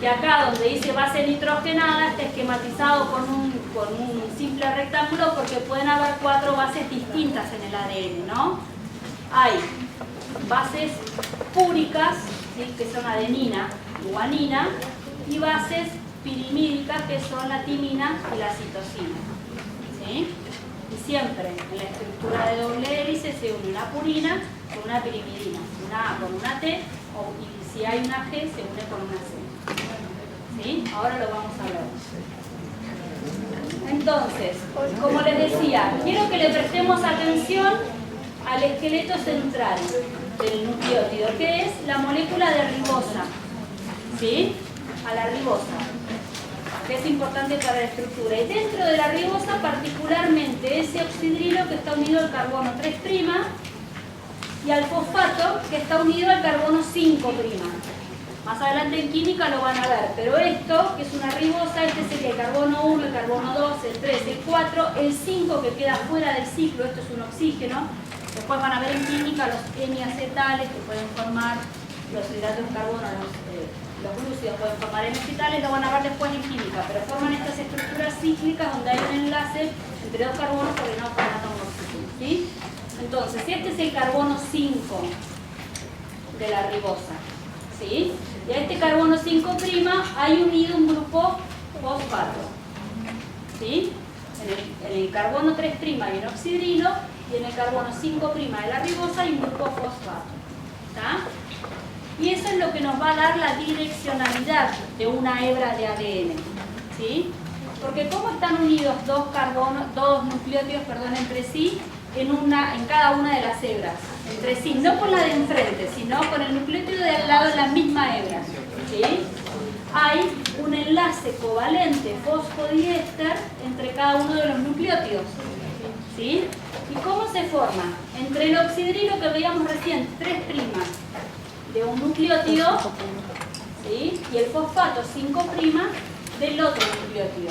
que acá donde dice base nitrogenada está esquematizado con un simple rectángulo porque pueden haber 4 bases distintas en el ADN, ¿no? Hay bases púricas, ¿sí?, que son adenina y guanina, y bases pirimídicas, que son la timina y la citosina, ¿sí? Y siempre en la estructura de doble hélice se une una purina con una pirimidina, una A con una T, y si hay una G se une con una C. ¿Sí? Ahora lo vamos a ver. Entonces, como les decía, quiero que le prestemos atención al esqueleto central del nucleótido, que es la molécula de ribosa. ¿Sí? A la ribosa. que es importante para la estructura. Y dentro de la ribosa, particularmente ese oxidrilo que está unido al carbono 3' y al fosfato que está unido al carbono 5'. Más adelante en química lo van a ver, pero esto, que es una ribosa, este sería el carbono 1, el carbono 2, el 3, el 4, el 5 que queda fuera del ciclo, esto es un oxígeno. Después van a ver en química los N-acetales que pueden formar los hidratos de carbono, los glúcidos pueden formar N-acetales, lo van a ver después en química, pero forman estas estructuras cíclicas donde hay un enlace entre dos carbonos coordinados por un átomo de oxígeno, ¿sí? Entonces, este es el carbono 5 de la ribosa, ¿sí? Y a este carbono 5' hay unido un grupo fosfato, ¿sí? En el carbono 3' hay un oxidrilo y en el carbono 5' de la ribosa hay un grupo fosfato, ¿está? Y eso es lo que nos va a dar la direccionalidad de una hebra de ADN, ¿sí? Porque ¿cómo están unidos dos nucleótidos entre sí en cada una de las hebras? Entre sí, no con la de enfrente, sino con el nucleótido de al lado de la misma hebra, ¿sí? Hay un enlace covalente fosfodiéster entre cada uno de los nucleótidos, ¿sí? ¿Y cómo se forma? Entre el oxidrilo que veíamos recién, 3' de un nucleótido, ¿sí? Y el fosfato 5' del otro nucleótido,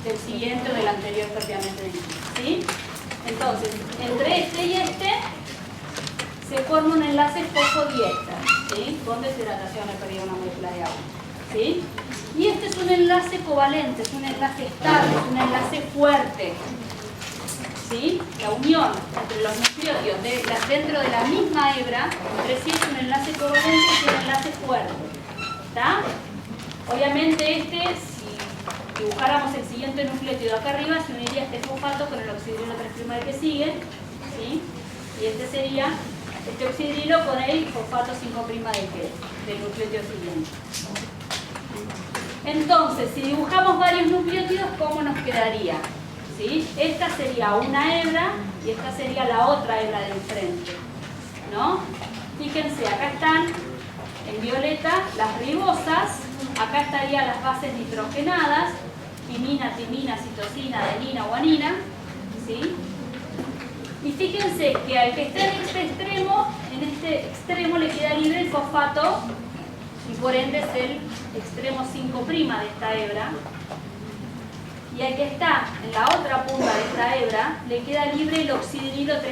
del siguiente o del anterior propiamente dicho, ¿sí? Entonces, entre este y este se forma un enlace fosfodiéster, ¿sí? Con deshidratación, he perdido una molécula de agua, ¿sí? Y este es un enlace covalente, es un enlace estable, es un enlace fuerte, ¿sí? La unión entre los nucleótidos dentro de la misma hebra, entre sí es un enlace covalente y es un enlace fuerte, ¿está? Obviamente si dibujáramos el siguiente nucleótido acá arriba, se uniría este fosfato con el oxidrilo 3' que sigue, ¿sí? Y este sería este oxidrilo con el fosfato 5' del nucleótido siguiente. Entonces, si dibujamos varios nucleótidos, ¿cómo nos quedaría? ¿Sí? Esta sería una hebra y esta sería la otra hebra de enfrente, ¿no? Fíjense, acá están en violeta las ribosas, acá estarían las bases nitrogenadas, timina, citosina, adenina, guanina, ¿sí? Y fíjense que al que está en este extremo le queda libre el fosfato y por ende es el extremo 5' de esta hebra. Y al que está en la otra punta de esta hebra le queda libre el oxidrilo 3'.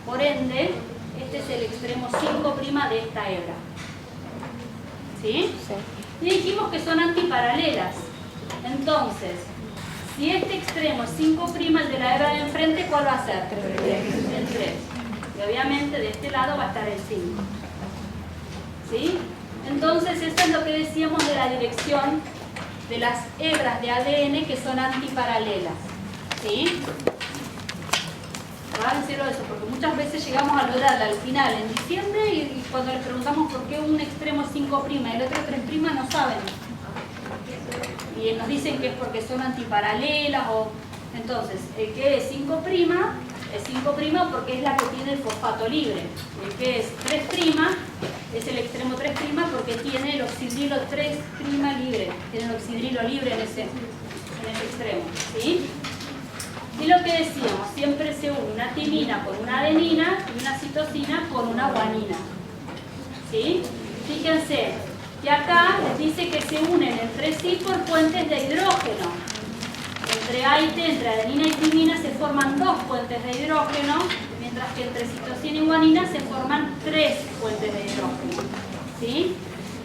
Por ende, este es el extremo 5' de esta hebra. ¿Sí? Sí. Y dijimos que son antiparalelas. Entonces, si este extremo es 5', el de la hebra de enfrente, ¿cuál va a ser? El 3. Y obviamente de este lado va a estar el 5. ¿Sí? Entonces, esto es lo que decíamos de la dirección de las hebras de ADN que son antiparalelas, ¿sí? Agárrenselo eso, porque muchas veces llegamos a lograrla al final, en diciembre, y cuando les preguntamos por qué un extremo es 5' y el otro 3', no saben. Y nos dicen que es porque son antiparalelas, o... Entonces, el que es 5' es 5' porque es la que tiene el fosfato libre. El que es 3' es el extremo 3' porque tiene el oxidrilo 3' libre. Tiene el oxidrilo libre en ese extremo, ¿sí? Y lo que decíamos, siempre se une una timina con una adenina y una citosina con una guanina, ¿sí? Fíjense que acá les dice que se unen entre sí por puentes de hidrógeno. Entre A y T, entre adenina y timina, se forman 2 puentes de hidrógeno, mientras que entre citosina y guanina se forman 3 puentes de hidrógeno, ¿sí?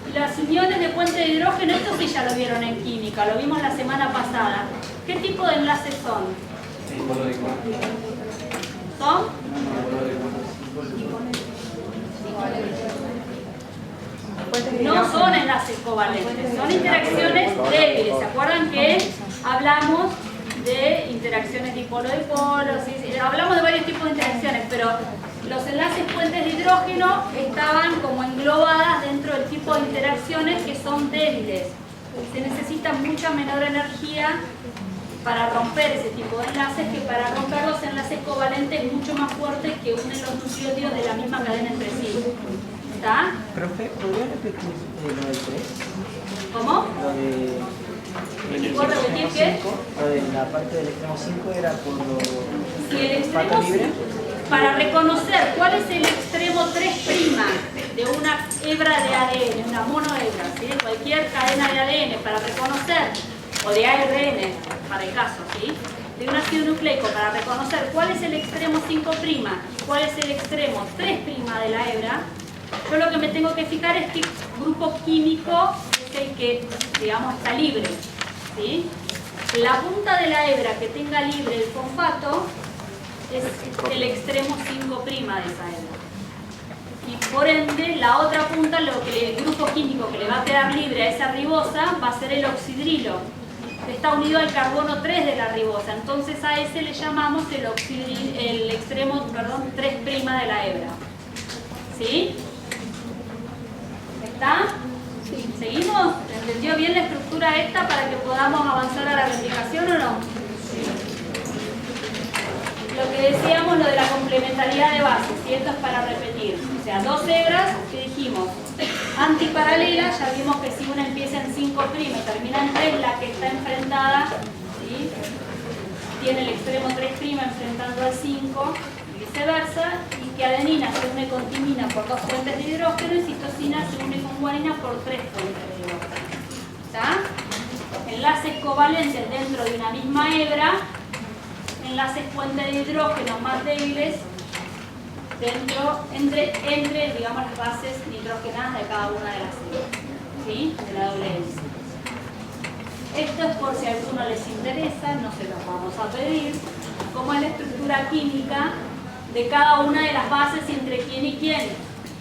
Y las uniones de puentes de hidrógeno, esto sí ya lo vieron en química, lo vimos la semana pasada. ¿Qué tipo de enlaces son? ¿Son? No son enlaces covalentes, son interacciones débiles. ¿Se acuerdan que hablamos de interacciones dipolo-dipolo? ¿Sí? Hablamos de varios tipos de interacciones, pero los enlaces puentes de hidrógeno estaban como englobadas dentro del tipo de interacciones que son débiles. Se necesita mucha menor energía para romper ese tipo de enlaces que para romper los enlaces covalentes mucho más fuertes que unen los nucleótidos de la misma cadena entre sí. ¿Está? Profe, ¿podría repetir lo del 3? ¿Cómo? Lo de ¿Puedo repetir qué? La parte del extremo 5 era por los Si el extremo patas libres. para reconocer cuál es el extremo 3' de una hebra de ADN, una monohebra, ¿sí? Cualquier cadena de ADN para reconocer, o de ARN para el caso, ¿sí? De un ácido nucleico para reconocer cuál es el extremo 5' y cuál es el extremo 3' de la hebra, yo lo que me tengo que fijar es qué grupo químico es el que, digamos, está libre, ¿sí? La punta de la hebra que tenga libre el fosfato es el extremo 5' de esa hebra. Y por ende, la otra punta, el grupo químico que le va a quedar libre a esa ribosa va a ser el oxidrilo. Está unido al carbono 3 de la ribosa. Entonces a ese le llamamos el extremo 3' de la hebra. ¿Sí? ¿Está? Sí. ¿Seguimos? ¿Entendió bien la estructura esta para que podamos avanzar a la replicación o no? Lo que decíamos, lo de la complementariedad de bases, y esto es para repetir. O sea, dos hebras que dijimos antiparalelas, ya vimos que si una empieza en 5' y termina en 3, la que está enfrentada, ¿sí? Tiene el extremo 3' enfrentando al 5 y viceversa, y que adenina se une con timina por 2 fuentes de hidrógeno y citosina se une con guanina por 3 fuentes de hidrógeno. ¿Está? Enlaces covalentes dentro de una misma hebra, enlaces puente de hidrógeno más débiles entre digamos, las bases nitrogenadas de cada una de las hebras, ¿sí? De la doble hélice. Esto es por si a alguno les interesa, no se los vamos a pedir, cómo es la estructura química de cada una de las bases y entre quién y quién.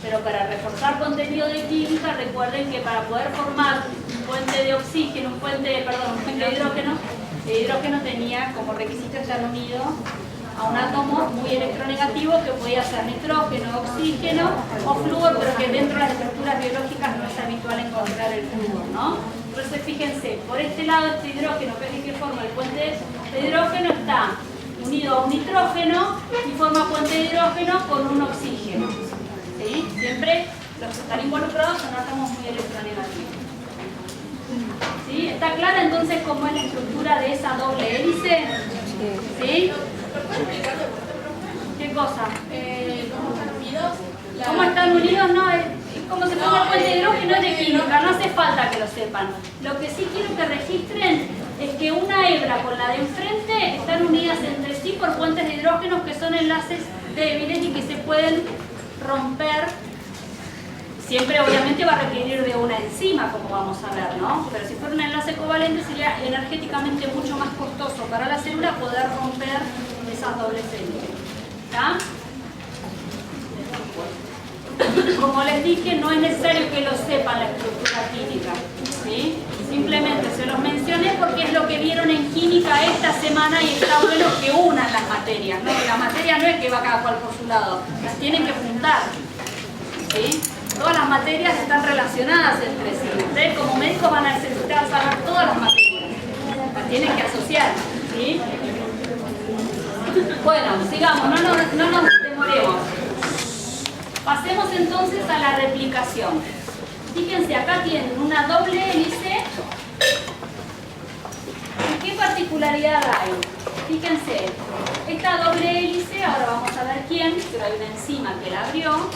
Pero para reforzar contenido de química, recuerden que para poder formar un puente de oxígeno, un puente de hidrógeno tenía como requisito estar unido a un átomo muy electronegativo que podía ser nitrógeno, oxígeno o flúor, pero que dentro de las estructuras biológicas no es habitual encontrar el flúor, ¿no? Entonces fíjense, por este lado este hidrógeno, que es el que forma el puente de hidrógeno, está unido a un nitrógeno y forma puente de hidrógeno con un oxígeno, ¿sí? Siempre los que están involucrados son átomos muy electronegativos. ¿Sí? ¿Está clara entonces cómo es la estructura de esa doble hélice? ¿Sí? ¿Qué cosa? ¿Cómo están unidos? ¿Cómo están unidos? No, es como se forma el puente de hidrógeno de química, no hace falta que lo sepan. Lo que sí quiero que registren es que una hebra con la de enfrente están unidas entre sí por puentes de hidrógenos que son enlaces débiles y que se pueden romper. Siempre obviamente va a requerir de una enzima, como vamos a ver, ¿no? Pero si fuera un enlace covalente sería energéticamente mucho más costoso para la célula poder romper esas dobles hélices. ¿Está? Como les dije, no es necesario que lo sepan la estructura química, ¿sí? Simplemente se los mencioné porque es lo que vieron en química esta semana y está bueno que unan las materias, ¿no? La materia no es que va cada cual por su lado, las tienen que juntar, ¿sí? Todas las materias están relacionadas entre sí. Ustedes como médicos van a necesitar saber todas las materias. Las tienen que asociar, ¿sí? Bueno, sigamos, no nos demoremos. Pasemos entonces a la replicación. Fíjense, acá tienen una doble hélice. ¿Y qué particularidad hay? Fíjense, esta doble hélice, ahora vamos a ver quién, pero hay una enzima que la abrió.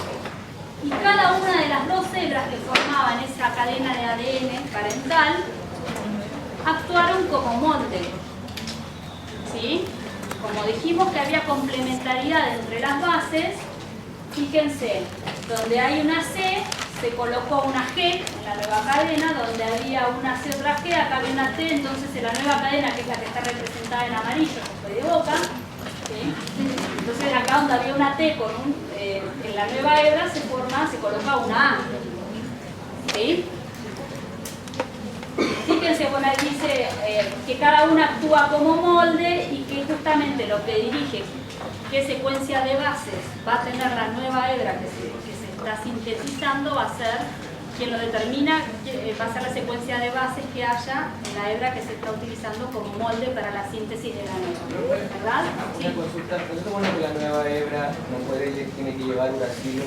Y cada una de las dos hebras que formaban esa cadena de ADN parental actuaron como molde. ¿Sí? Como dijimos que había complementariedad entre las bases, fíjense, donde hay una C, se colocó una G en la nueva cadena, donde había una C otra G, acá había una T, entonces en la nueva cadena, que es la que está representada en amarillo, que fue de boca, ¿sí? Entonces acá donde había una T con en la nueva hebra se coloca una A. ¿Sí? Fíjense, bueno, ahí dice que cada una actúa como molde y que justamente lo que dirige qué secuencia de bases va a tener la nueva hebra que se está sintetizando va a ser quien lo determina, va a ser la secuencia de bases que haya en la hebra que se está utilizando como molde para la síntesis de la nueva, ¿verdad? Una consulta, ¿no se supone que la nueva hebra no tiene que llevar uracilo?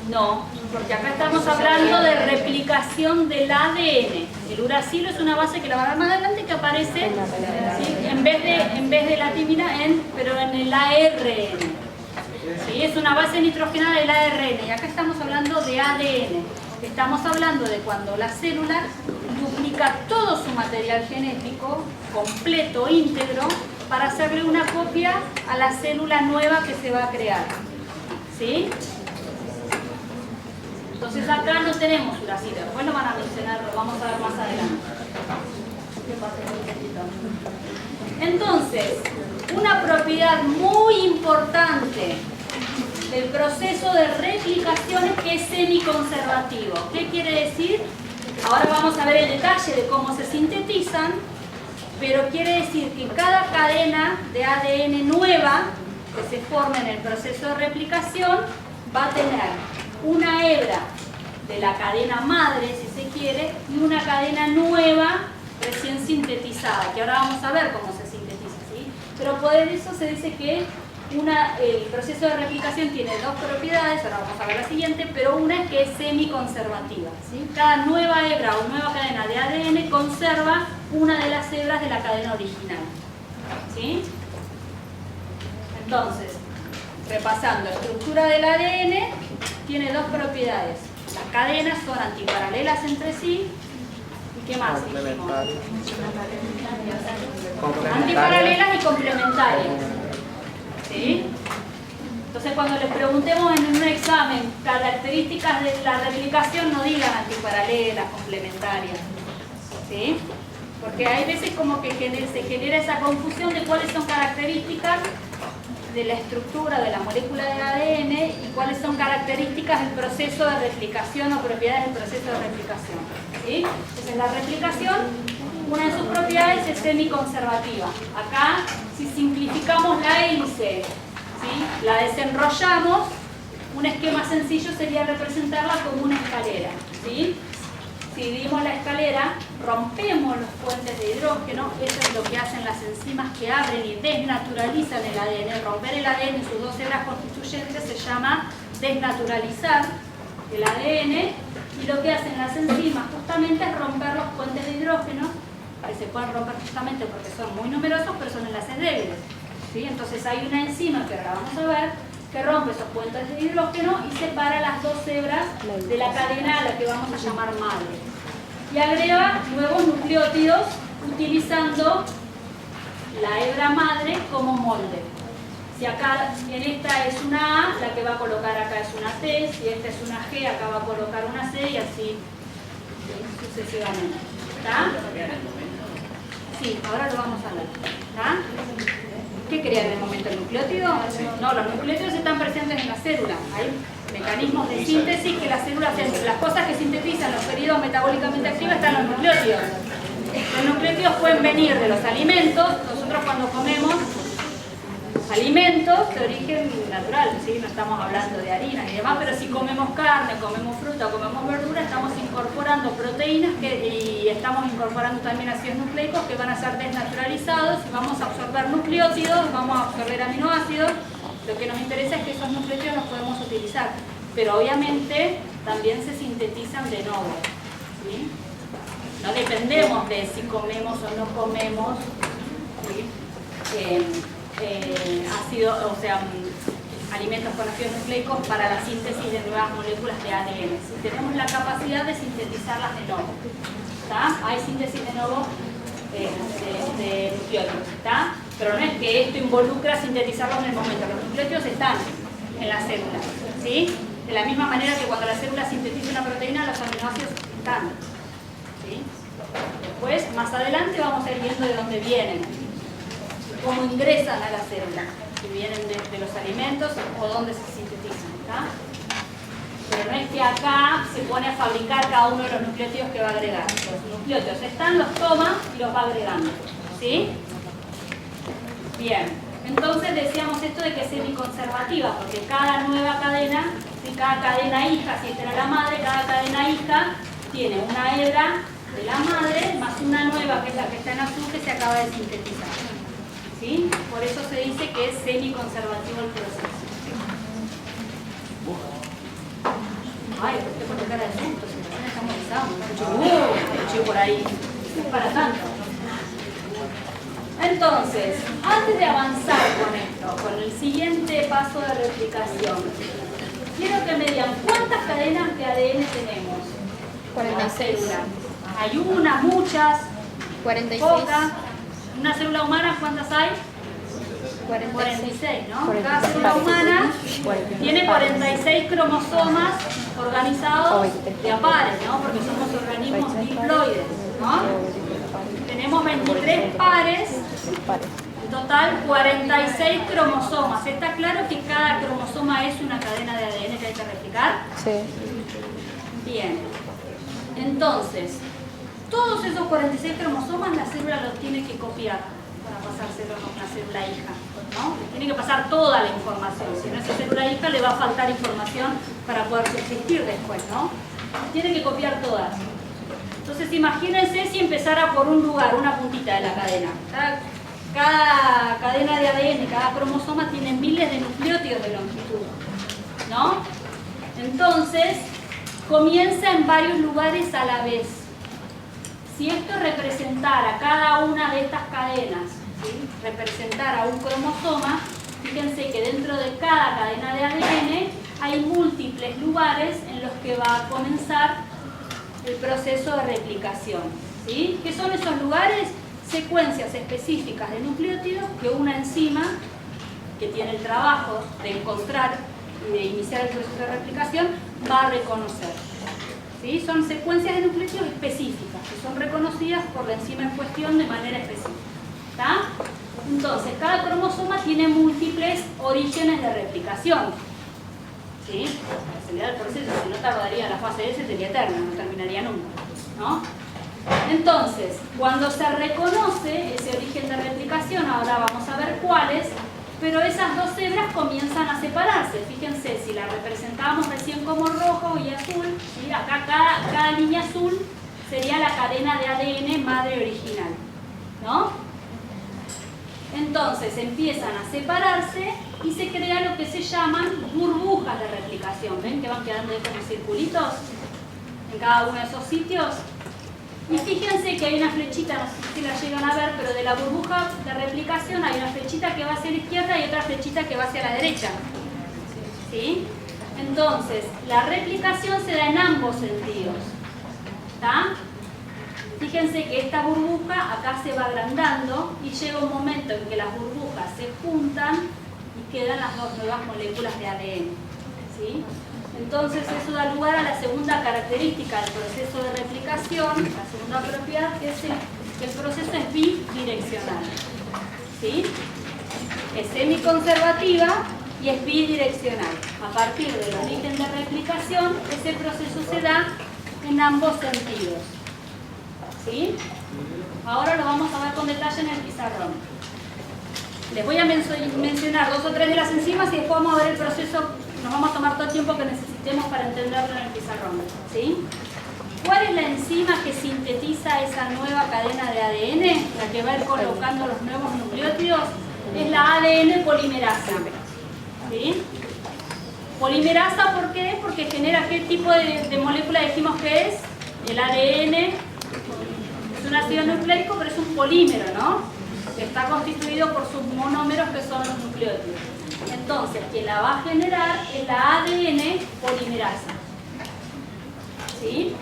No, porque acá estamos hablando de replicación del ADN. El uracilo es una base que la van a ver más adelante que aparece, ¿sí? en vez de la timina, pero en el ARN. ¿Sí? Es una base nitrogenada del ARN y acá estamos hablando de ADN. Estamos hablando de cuando la célula duplica todo su material genético, completo, íntegro, para hacerle una copia a la célula nueva que se va a crear. ¿Sí? Entonces acá no tenemos uracilo, después lo van a mencionar, lo vamos a ver más adelante. Entonces, una propiedad muy importante del proceso de replicación es que es semiconservativo. ¿Qué quiere decir? Ahora vamos a ver el detalle de cómo se sintetizan, pero quiere decir que cada cadena de ADN nueva que se forma en el proceso de replicación va a tener una hebra de la cadena madre, si se quiere, y una cadena nueva recién sintetizada, que ahora vamos a ver cómo se sintetiza, ¿sí? Pero por eso se dice que el proceso de replicación tiene dos propiedades, ahora vamos a ver la siguiente, pero una es que es semiconservativa, ¿sí? Cada nueva hebra o nueva cadena de ADN conserva una de las hebras de la cadena original, ¿sí? Entonces, repasando, estructura del ADN tiene dos propiedades. Las cadenas son antiparalelas entre sí. ¿Y qué más? Antiparalelas y complementarias. ¿Sí? Entonces cuando les preguntemos en un examen características de la replicación, no digan antiparalelas, complementarias. ¿Sí? Porque hay veces como que se genera esa confusión de cuáles son características de la estructura de la molécula de ADN y cuáles son características del proceso de replicación o propiedades del proceso de replicación. ¿Sí? Entonces la replicación, una de sus propiedades es semiconservativa. Acá, si simplificamos la hélice, ¿sí? La desenrollamos, un esquema sencillo sería representarla como una escalera. ¿Sí? Si dividimos la escalera, rompemos los puentes de hidrógeno, eso es lo que hacen las enzimas que abren y desnaturalizan el ADN. Romper el ADN en sus dos hebras constituyentes se llama desnaturalizar el ADN, y lo que hacen las enzimas justamente es romper los puentes de hidrógeno, que se pueden romper justamente porque son muy numerosos, pero son enlaces débiles. ¿Sí? Entonces hay una enzima que ahora vamos a ver, que rompe esos puentes de hidrógeno y separa las dos hebras de la cadena a la que vamos a llamar madre. Y agrega nuevos nucleótidos utilizando la hebra madre como molde. Si acá en esta es una A, la que va a colocar acá es una T, si esta es una G, acá va a colocar una C y así sucesivamente. ¿Está? Sí, ahora lo vamos a ver. ¿Está? ¿Qué crea en el momento el nucleótido? No, los nucleótidos están presentes en la célula. Hay mecanismos de síntesis que las células, las cosas que sintetizan los periodos metabólicamente activos están los nucleótidos. Los nucleótidos pueden venir de los alimentos. Nosotros cuando comemos alimentos de origen natural, ¿sí? No estamos hablando de harinas y demás, pero si comemos carne, comemos fruta, comemos verdura, estamos incorporando proteínas y estamos incorporando también ácidos nucleicos que van a ser desnaturalizados y vamos a absorber nucleótidos, vamos a absorber aminoácidos. Lo que nos interesa es que esos nucleótidos los podemos utilizar, pero obviamente también se sintetizan de nuevo, ¿sí? No dependemos de si comemos o no comemos, ¿sí? Alimentos con ácidos nucleicos para la síntesis de nuevas moléculas de ADN. Si tenemos la capacidad de sintetizarlas de nuevo, ¿está? Hay síntesis de nuevo de nucleótidos, ¿está? Pero no es que esto involucra sintetizarlos en el momento. Los nucleótidos están en la célula, ¿sí? De la misma manera que cuando la célula sintetiza una proteína, los aminoácidos están, ¿sí? Después, más adelante, vamos a ir viendo de dónde vienen, cómo ingresan a la célula, si vienen de los alimentos o dónde se sintetizan, ¿está? Pero no es que acá se pone a fabricar cada uno de los nucleótidos que va a agregar. Los nucleótidos están, los toma y los va agregando, ¿sí? Bien, entonces decíamos esto de que es semiconservativa, porque cada nueva cadena, ¿sí? Cada cadena hija, si esta era la madre, cada cadena hija tiene una hebra de la madre más una nueva, que es la que está en azul, que se acaba de sintetizar. ¿Sí? Por eso se dice que es semiconservativo el proceso. cara de susto, si recién estamos empezando, escuché por ahí, no es para tanto. Entonces, antes de avanzar con esto, con el siguiente paso de replicación, quiero que me digan cuántas cadenas de ADN tenemos en la 46. célula. Hay una, muchas, 46. pocas. ¿Una célula humana cuántas hay? 46, ¿no? 46 Cada célula humana tiene 46 cromosomas organizados de a pares, ¿no? Porque somos organismos diploides, ¿no? Tenemos 23 pares, en total 46 cromosomas. ¿Está claro que cada cromosoma es una cadena de ADN que hay que replicar? Sí. Bien. Entonces, todos esos 46 cromosomas la célula los tiene que copiar para pasárselo a una célula hija, ¿no? Tiene que pasar toda la información. Si no, a esa célula hija le va a faltar información para poder subsistir después, ¿no? Tiene que copiar todas. Entonces imagínense si empezara por un lugar, una puntita de la cadena. Cada cadena de ADN, cada cromosoma tiene miles de nucleótidos de longitud, ¿no? Entonces comienza en varios lugares a la vez. Si esto representara cada una de estas cadenas, ¿sí? Representara un cromosoma, fíjense que dentro de cada cadena de ADN hay múltiples lugares en los que va a comenzar el proceso de replicación, ¿sí? ¿Qué son esos lugares? Secuencias específicas de nucleótidos que una enzima que tiene el trabajo de encontrar y de iniciar el proceso de replicación va a reconocer, ¿sí? Son secuencias de nucleótidos específicas que son reconocidas por la enzima en cuestión de manera específica, ¿está? Entonces, cada cromosoma tiene múltiples orígenes de replicación, ¿sí? La acelerar el proceso, si no tardaría la fase S, sería eterna, no terminaría nunca, ¿no? Entonces, cuando se reconoce ese origen de replicación, ahora vamos a ver cuáles, pero esas dos hebras comienzan a separarse. Fíjense, si la representábamos recién como rojo y azul, ¿sí? Acá cada línea azul sería la cadena de ADN madre original, ¿no? Entonces empiezan a separarse y se crea lo que se llaman burbujas de replicación. ¿Ven que van quedando ahí como circulitos en cada uno de esos sitios? Y fíjense que hay una flechita, no sé si la llegan a ver, pero de la burbuja de replicación hay una flechita que va hacia la izquierda y otra flechita que va hacia la derecha, ¿sí? Entonces, la replicación se da en ambos sentidos, ¿está? Fíjense que esta burbuja acá se va agrandando y llega un momento en que las burbujas se juntan y quedan las dos nuevas moléculas de ADN, ¿sí? Entonces eso da lugar a la segunda característica del proceso de replicación, la segunda propiedad, que es que el proceso es bidireccional, ¿sí? Es semiconservativa y es bidireccional. A partir del origen de replicación, ese proceso se da en ambos sentidos, ¿sí? Ahora lo vamos a ver con detalle en el pizarrón. Les voy a mencionar dos o tres de las enzimas y después vamos a ver el proceso. Nos vamos a tomar todo el tiempo que necesitemos para entenderlo en el pizarrón, ¿sí? ¿Cuál es la enzima que sintetiza esa nueva cadena de ADN? La que va a ir colocando los nuevos nucleótidos. Es la ADN polimerasa, ¿sí? Polimerasa, ¿por qué? Porque genera ¿qué tipo de molécula dijimos que es? El ADN es un ácido nucleico, pero es un polímero, ¿no? Que está constituido por sus monómeros, que son los nucleótidos. Entonces, quien la va a generar es la ADN polimerasa, ¿sí?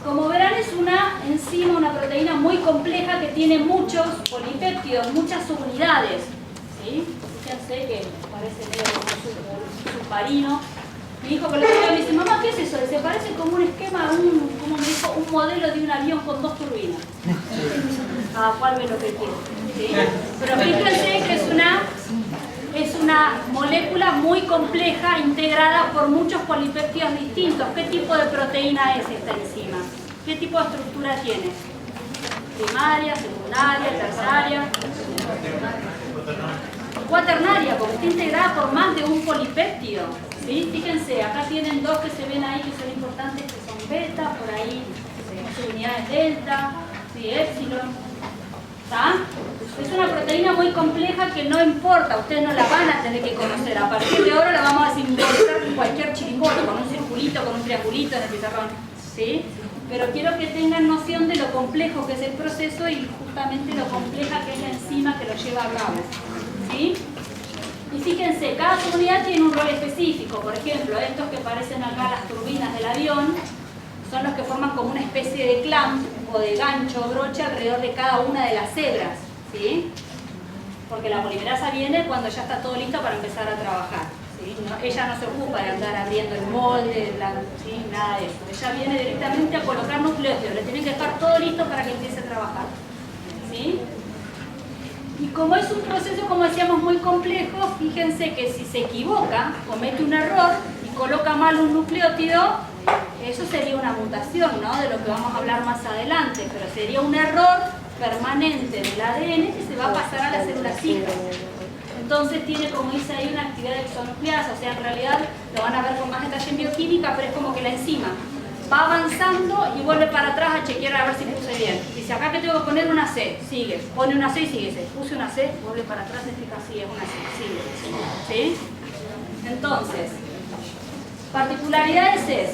Como verán, es una enzima, una proteína muy compleja que tiene muchos polipéptidos, muchas unidades, ¿sí? Fíjense que parece medio submarino. Mi hijo que lo vio me dice, mamá, ¿qué es eso? Se parece como un esquema, como me dijo, un modelo de un avión con dos turbinas. Cada cual ve lo que quiere, ¿sí? Pero fíjense que es una molécula muy compleja, integrada por muchos polipéptidos distintos. ¿Qué tipo de proteína es esta enzima? ¿Qué tipo de estructura tiene? Primaria, secundaria, terciaria. Cuaternaria, porque está integrada por más de un polipéptido, ¿sí? Fíjense, acá tienen dos que se ven ahí que son importantes, que son beta, por ahí sus unidades delta, ¿sí? Épsilon. ¿Está? Es una proteína muy compleja que no importa, ustedes no la van a tener que conocer. A partir de ahora la vamos a simbólizar con cualquier chirimbote, con un circulito circulito con un triangulito en el pizarrón, ¿sí? Pero quiero que tengan noción de lo complejo que es el proceso y justamente lo compleja que es la enzima que lo lleva a cabo, ¿sí? Y fíjense, cada subunidad tiene un rol específico. Por ejemplo, estos que parecen acá las turbinas del avión son los que forman como una especie de clamp o de gancho o broche alrededor de cada una de las hebras, ¿sí? Porque la polimerasa viene cuando ya está todo listo para empezar a trabajar, ¿sí? Ella no se ocupa de andar abriendo el molde, ¿sí? Nada de eso. Ella viene directamente a colocar nucleótidos, le tienen que dejar todo listo para que empiece a trabajar, ¿sí? Y como es un proceso, como decíamos, muy complejo, fíjense que si se equivoca, comete un error y coloca mal un nucleótido, eso sería una mutación, ¿no? De lo que vamos a hablar más adelante, pero sería un error permanente del ADN que se va a pasar a la célula cita. Entonces tiene, como dice ahí, una actividad exonucleasa, o sea, en realidad lo van a ver con más detalle en bioquímica, pero es como que la enzima va avanzando y vuelve para atrás a chequear a ver si puse bien. Dice, acá que tengo que poner una C, sigue, pone una C y sigue, puse una C, vuelve para atrás y fija, sí, es una C, sigue, ¿sí? Entonces, particularidades es,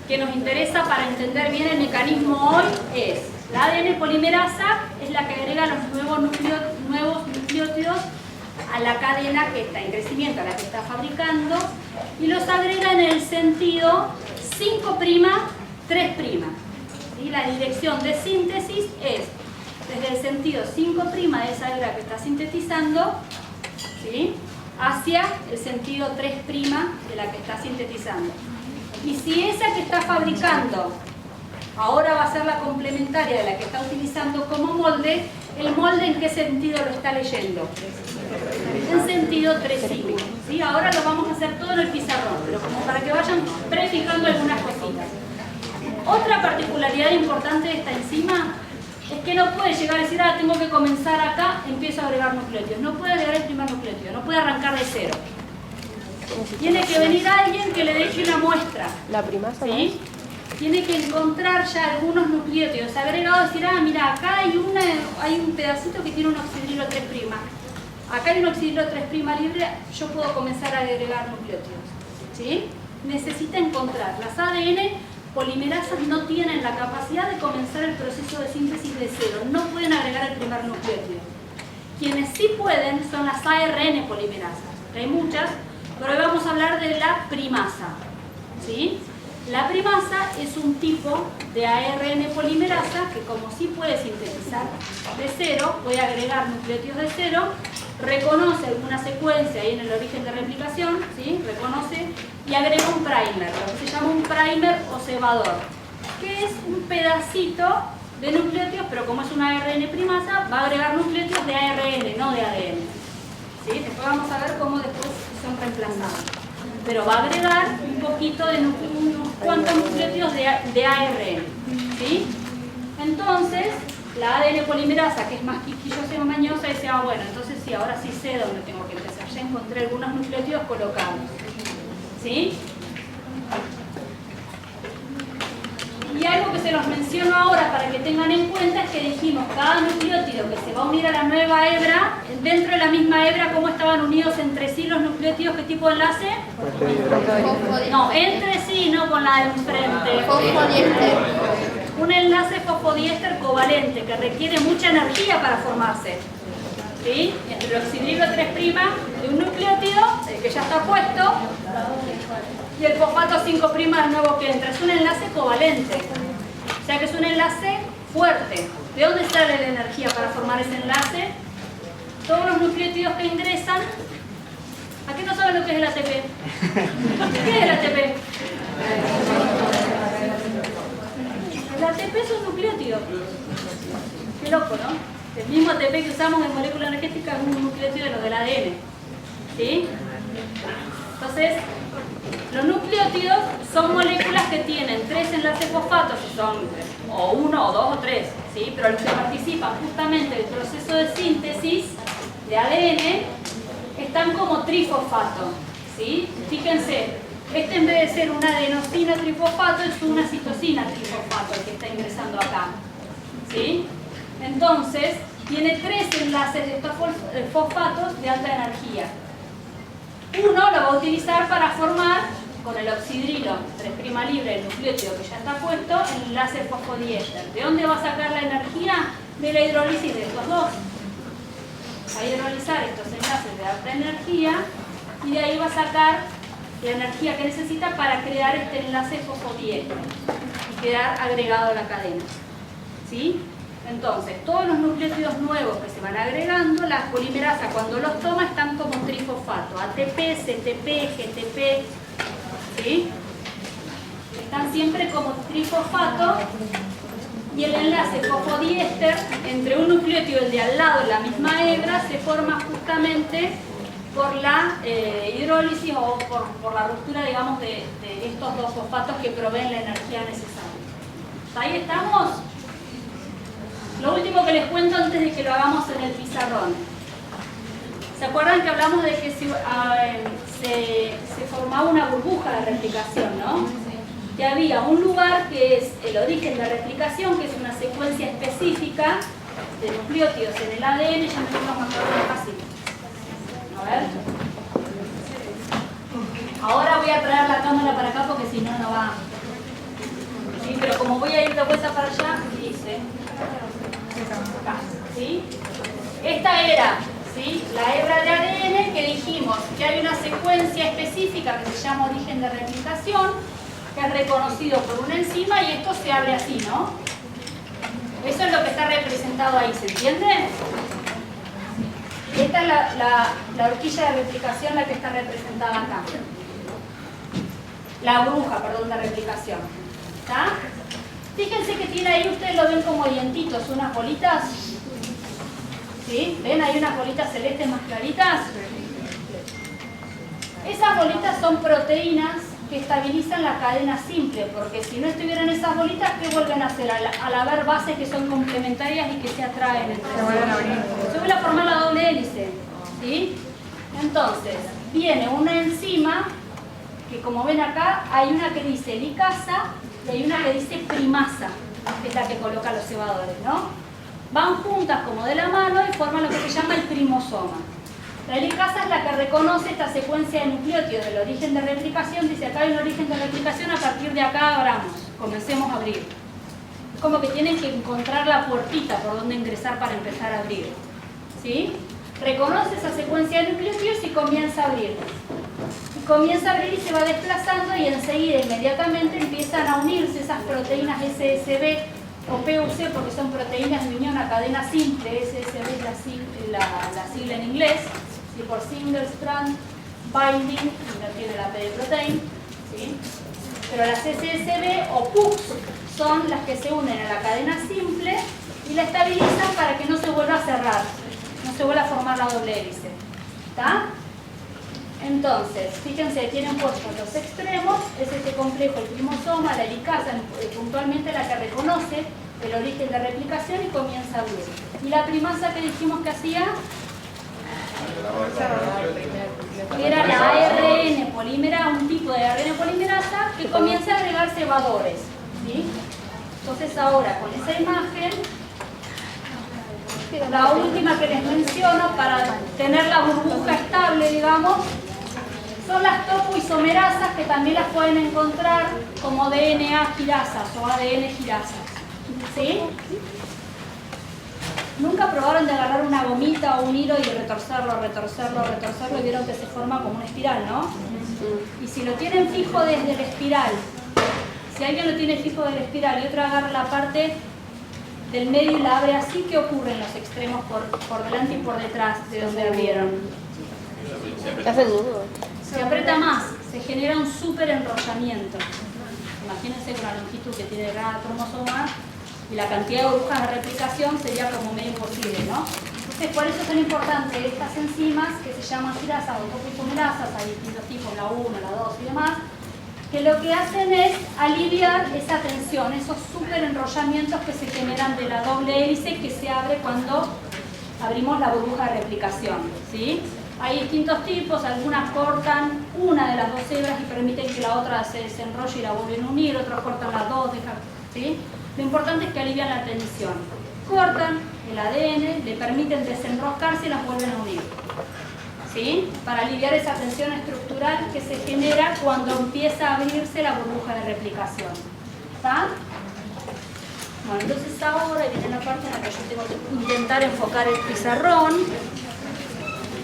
que nos interesa para entender bien el mecanismo hoy, es la ADN polimerasa es la que agrega los nuevos nucleótidos a la cadena que está en crecimiento, a la que está fabricando, y los agrega en el sentido 5', 3'. ¿Sí? La dirección de síntesis es desde el sentido 5' de esa hebra que está sintetizando, ¿sí? Hacia el sentido 3' de la que está sintetizando. Y si esa que está fabricando ahora va a ser la complementaria de la que está utilizando como molde, ¿el molde en qué sentido lo está leyendo? En sentido 3'. ¿Sí? Ahora lo vamos a hacer todo en el pizarrón, pero como para que vayan prefijando algunas cositas. Otra particularidad importante de esta enzima es que no puede llegar a decir, ah, tengo que comenzar acá, empiezo a agregar nucleótidos. No puede agregar el primer nucleótido, no puede arrancar de cero. Tiene que venir alguien que le deje una muestra. La primasa, ¿sí? Tiene que encontrar ya algunos nucleótidos agregados y decir, ah, mira, acá hay un pedacito que tiene un oxidrilo 3'. Acá hay un oxidrilo 3' libre, yo puedo comenzar a agregar nucleótidos. ¿Sí? Necesita encontrar. Las ADN polimerasas no tienen la capacidad de comenzar el proceso de síntesis de cero, no pueden agregar el primer nucleótido. Quienes sí pueden son las ARN polimerasas, hay muchas, pero hoy vamos a hablar de la primasa. ¿Sí? La primasa es un tipo de ARN polimerasa que, como sí puede sintetizar de cero, puede agregar nucleótidos de cero, reconoce alguna secuencia ahí en el origen de replicación, ¿sí? Reconoce y agrega un primer, lo que se llama un primer o cebador, que es un pedacito de nucleótidos, pero como es una ARN primasa, va a agregar nucleótidos de ARN, no de ADN. ¿Sí? Después vamos a ver cómo después son reemplazados. Pero va a agregar un poquito de unos cuantos nucleótidos de ARN. ¿Sí? Entonces, la ADN polimerasa, que es más quisquillosa y más mañosa, dice, ah, bueno, entonces sí, ahora sí sé dónde tengo que empezar. Ya encontré algunos nucleótidos colocados. ¿Sí? Y algo que se los menciono ahora para que tengan en cuenta es que dijimos, cada nucleótido que se va a unir a la nueva hebra, dentro de la misma hebra, ¿cómo estaban unidos entre sí los nucleótidos? ¿Qué tipo de enlace? No, entre sí, no con la de enfrente. Fosfodiéster. Un enlace fosfodiéster covalente que requiere mucha energía para formarse. ¿Sí? Entre el oxidrilo 3' de un nucleótido, el que ya está puesto, y el fosfato 5' del nuevo que entra. Es un enlace covalente. O sea que es un enlace fuerte. ¿De dónde sale la energía para formar ese enlace? Todos los nucleótidos que ingresan. ¿A qué no saben lo que es el ATP? ¿Qué es el ATP? El ATP es un nucleótido. Qué loco, ¿no? El mismo ATP que usamos en molécula energética es un nucleótido de los del ADN. ¿Sí? Entonces, los nucleótidos son moléculas que tienen 3 enlaces fosfatos, que son o 1, o 2, o 3, ¿sí? Pero los que participan justamente del proceso de síntesis de ADN están como trifosfato. ¿Sí? Fíjense, este en vez de ser una adenosina trifosfato es una citosina trifosfato el que está ingresando acá. ¿Sí? Entonces, tiene 3 enlaces de estos fosfatos de alta energía. Uno lo va a utilizar para formar con el oxidrilo 3' libre, el nucleótido que ya está puesto, el enlace fosfodiéster. ¿De dónde va a sacar la energía? De la hidrólisis de estos dos. Va a hidrolizar estos enlaces de alta energía y de ahí va a sacar la energía que necesita para crear este enlace fosfodiéster y quedar agregado a la cadena. ¿Sí? Entonces, todos los nucleótidos nuevos que se van agregando, las polimerasas cuando los toma están como trifosfato, ATP, CTP, GTP, ¿sí? Están siempre como trifosfato y el enlace fosfodiéster entre un nucleótido y el de al lado, la misma hebra, se forma justamente por la hidrólisis o por la ruptura, digamos, de estos dos fosfatos que proveen la energía necesaria. ¿Ahí estamos? Lo último que les cuento antes de que lo hagamos en el pizarrón. ¿Se acuerdan que hablamos de que se formaba una burbuja de replicación, ¿no? Que había un lugar que es el origen de replicación, que es una secuencia específica de nucleótidos en el ADN, ya me lo más fácil. A ver. Ahora voy a traer la cámara para acá porque si no, no va. Sí, pero como voy a ir de vuelta para allá, dice. Acá, ¿sí? Esta era, ¿sí?, la hebra de ADN que dijimos que hay una secuencia específica que se llama origen de replicación, que es reconocido por una enzima y esto se abre así, ¿no? Eso es lo que está representado ahí, ¿se entiende? Esta es la horquilla de replicación, la que está representada acá. La burbuja, perdón, de replicación. ¿Está? Fíjense que tiene ahí, ustedes lo ven como dientitos, unas bolitas. ¿Sí? ¿Ven? Hay unas bolitas celestes más claritas. Esas bolitas son proteínas que estabilizan la cadena simple, porque si no estuvieran esas bolitas, ¿qué vuelven a hacer? Al haber bases que son complementarias y que se atraen entre sí. Se vuelve a formar la doble hélice. ¿Sí? Entonces, viene una enzima que, como ven acá, hay una que dice licasa y hay una que dice primasa, que es la que coloca los cebadores, ¿no? Van juntas como de la mano y forman lo que se llama el primosoma. La helicasa es la que reconoce esta secuencia de nucleótidos del origen de replicación. Dice, acá hay un origen de replicación, a partir de acá abramos, comencemos a abrir. Es como que tienen que encontrar la puertita por donde ingresar para empezar a abrir. ¿Sí? Reconoce esa secuencia de nucleótidos y comienza a abrir. Y comienza a abrir y se va desplazando y enseguida, inmediatamente, empiezan a unirse esas proteínas SSB o PUC, porque son proteínas de unión a cadena simple. SSB es la sigla en inglés, ¿sí? Por Single Strand Binding, y no tiene la P de protein, ¿sí? Pero las SSB o PUCs son las que se unen a la cadena simple y la estabilizan para que no se vuelva a cerrar, no se vuelva a formar la doble hélice. ¿Está? Entonces, fíjense, tienen puestos los extremos, es este complejo, el primosoma, la helicasa, puntualmente la que reconoce el origen de replicación y comienza a abrir. ¿Y la primasa que dijimos que hacía? Era la ARN polímera, un tipo de ARN polimerasa que comienza a agregar cebadores. ¿Sí? Entonces ahora, con esa imagen, la última que les menciono, para tener la burbuja estable, digamos, son las topoisomerasas, que también las pueden encontrar como DNA girasas o ADN girasas. ¿Sí? ¿Nunca probaron de agarrar una gomita o un hilo y retorcerlo, retorcerlo, retorcerlo y vieron que se forma como una espiral, ¿no? Y si lo tienen fijo desde la espiral, si alguien lo tiene fijo desde la espiral y otro agarra la parte del medio y la abre así, ¿qué ocurre en los extremos por delante y por detrás de donde abrieron? Se aprieta más, se genera un súper enrollamiento. Imagínense con la longitud que tiene cada cromosoma y la cantidad de burbujas de replicación sería como medio imposible, ¿no? Entonces, por eso son importantes estas enzimas que se llaman girasas o topoisomerasas, hay distintos tipos, la 1, la 2 y demás, que lo que hacen es aliviar esa tensión, esos súper enrollamientos que se generan de la doble hélice que se abre cuando abrimos la burbuja de replicación, ¿sí? Hay distintos tipos, algunas cortan una de las dos hebras y permiten que la otra se desenrolle y la vuelven a unir, otros cortan las dos, ¿sí? Lo importante es que alivian la tensión. Cortan el ADN, le permiten desenroscarse y las vuelven a unir. ¿Sí? ¿sí? Para aliviar esa tensión estructural que se genera cuando empieza a abrirse la burbuja de replicación. ¿Está? Bueno, entonces ahora viene la parte en la que yo tengo que intentar enfocar el pizarrón.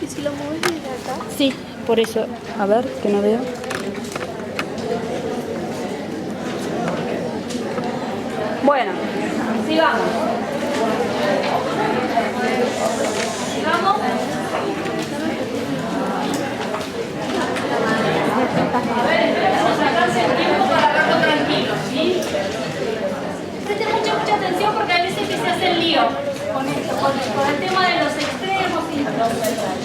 ¿Y si lo mueves desde acá? Sí, por eso. A ver, que no veo. Bueno, sigamos. Sigamos. A ver, esperemos a sacarse el tiempo para verlo tranquilo, ¿sí? Presten mucha atención porque hay veces que se hace el lío con el tema de los extremos.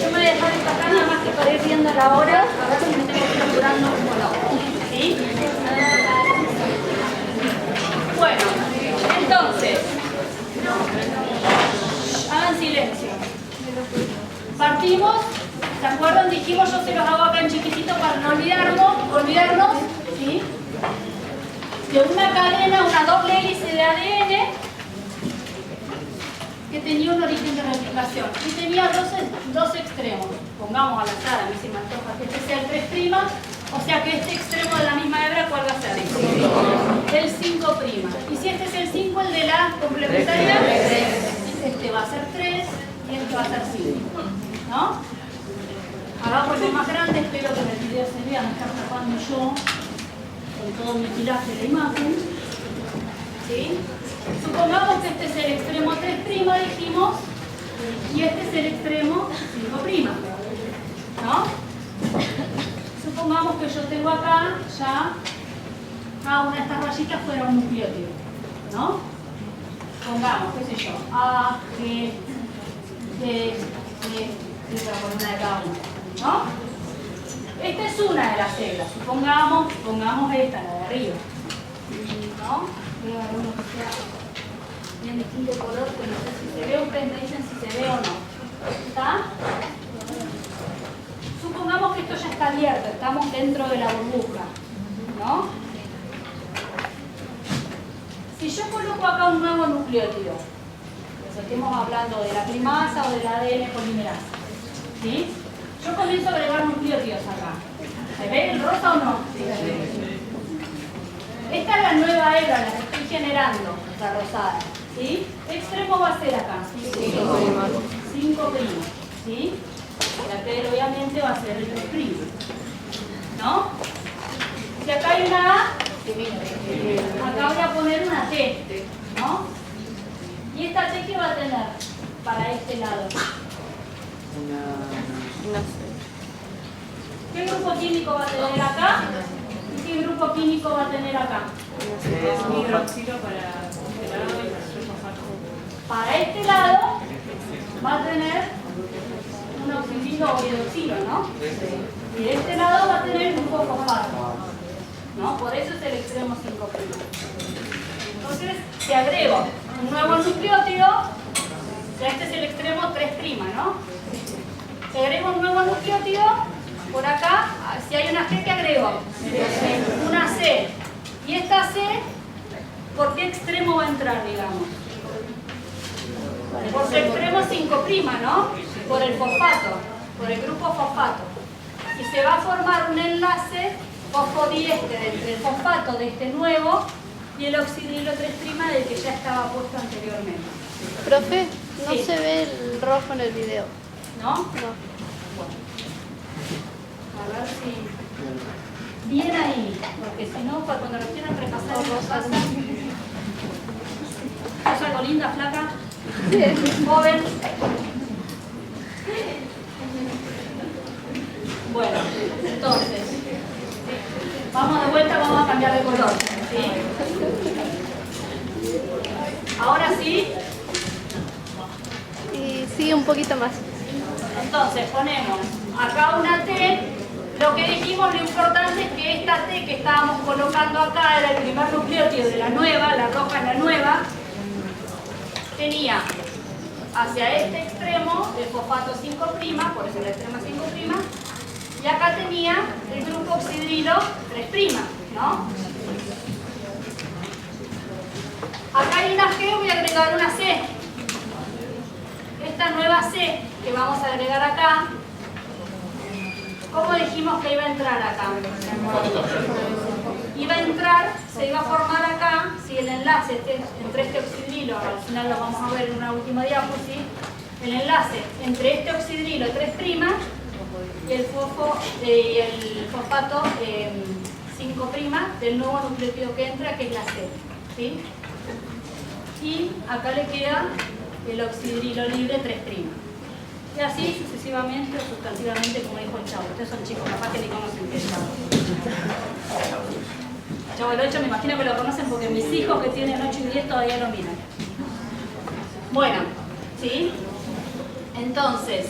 Yo me voy a dejar esta acá nada más que para ir viendo la hora, a ver si me tengo que ir durando o no. ¿Sí? Bueno, entonces, hagan silencio. Partimos, ¿se acuerdan? Dijimos, yo se los hago acá en chiquitito para no olvidarnos, ¿sí? De una cadena, una doble hélice de ADN que tenía un origen de replicación y tenía dos extremos. Pongamos al azar, a mí se me antoja que este sea el 3', o sea que este extremo de la misma hebra, ¿cuál va a ser? El 5'. Y si este es el 5, el de la complementaria, este va a ser 3 y este va a ser 5. ¿No? Ahora por lo más grande, espero que en el video se vea, me está tapando yo con todo mi pilaje de imagen. ¿Sí? Supongamos que este es el extremo 3', dijimos, y este es el extremo 5'. ¿No? Supongamos que yo tengo acá ya cada una de estas rayitas fuera un nucleótido. ¿No? Pongamos, qué sé yo, A, G, D, E, con una de cada una. ¿No? Esta es una de las hebras. Pongamos esta, la de arriba. ¿No? Voy a agarrar uno que sea bien distinto color, que no sé si se ve. Ustedes me dicen si se ve o no. ¿Está? Supongamos que esto ya está abierto, estamos dentro de la burbuja. ¿No? Si yo coloco acá un nuevo nucleótido, pues estemos hablando de la primasa o del ADN polimerasa, ¿sí? Yo comienzo a agregar nucleótidos acá. ¿Se ve el rosa o no? Sí, se ve. Esta es la nueva hebra, la que estoy generando, la rosada. ¿Sí? ¿Qué extremo va a ser acá? 5'. ¿Sí? La T obviamente va a ser el 3'. ¿No? Si acá hay una A, acá voy a poner una T. ¿No? ¿Y esta T qué va a tener para este lado? No sé. ¿Qué grupo químico va a tener acá? ¿Y qué grupo químico va a tener acá? Hidroxilo para este lado y para fosfato. Para este lado va a tener un oxidilo o hidroxilo, ¿no? Y de este lado va a tener el grupo fosfato, ¿no? Por eso es el extremo 5'. Entonces, si agrego un nuevo nucleótido, ya este es el extremo 3', ¿no? Si agrego un nuevo nucleótido, por acá, si hay una G, ¿qué agrego? Una C. Y esta C, ¿por qué extremo va a entrar, digamos? Por su extremo 5', ¿no? Por el fosfato, por el grupo fosfato. Y se va a formar un enlace fosfodiéster entre el fosfato de este nuevo y el oxidilo 3' del que ya estaba puesto anteriormente. Profe, no Sí. se ve el rojo en el video. ¿No? No. Bueno. A ver si... Bien ahí, porque si no, cuando lo quieran repasar en la casa... ¿Es algo linda, flaca? Joven. Bueno, entonces, vamos de vuelta, vamos a cambiar de color. ¿Sí? Ahora sí. Y sigue un poquito más. Entonces ponemos acá una T. Lo que dijimos, lo importante es que esta T que estábamos colocando acá era el primer nucleótido de la nueva, la roja es la nueva, tenía hacia este extremo el fosfato 5', por eso el extremo 5', y acá tenía el grupo oxidrilo 3', ¿no? Acá hay una G, voy a agregar una C. Esta nueva C que vamos a agregar acá ¿Cómo dijimos que iba a entrar acá? Iba a entrar, se iba a formar acá, si el enlace entre este oxidrilo, al final lo vamos a ver en una última diapositiva, el enlace entre este oxidrilo 3' y el fosfato 5' del nuevo nucleótido que entra, que es la C. ¿Sí? Y acá le queda el oxidrilo libre 3'. Y así sucesivamente o sustantivamente, como dijo el Chavo. Ustedes son chicos, capaz que ni conocen qué es el Chavo. Chavo del 8 me imagino que lo conocen porque mis hijos que tienen 8 y 10 todavía lo miran. Bueno, ¿sí? Entonces,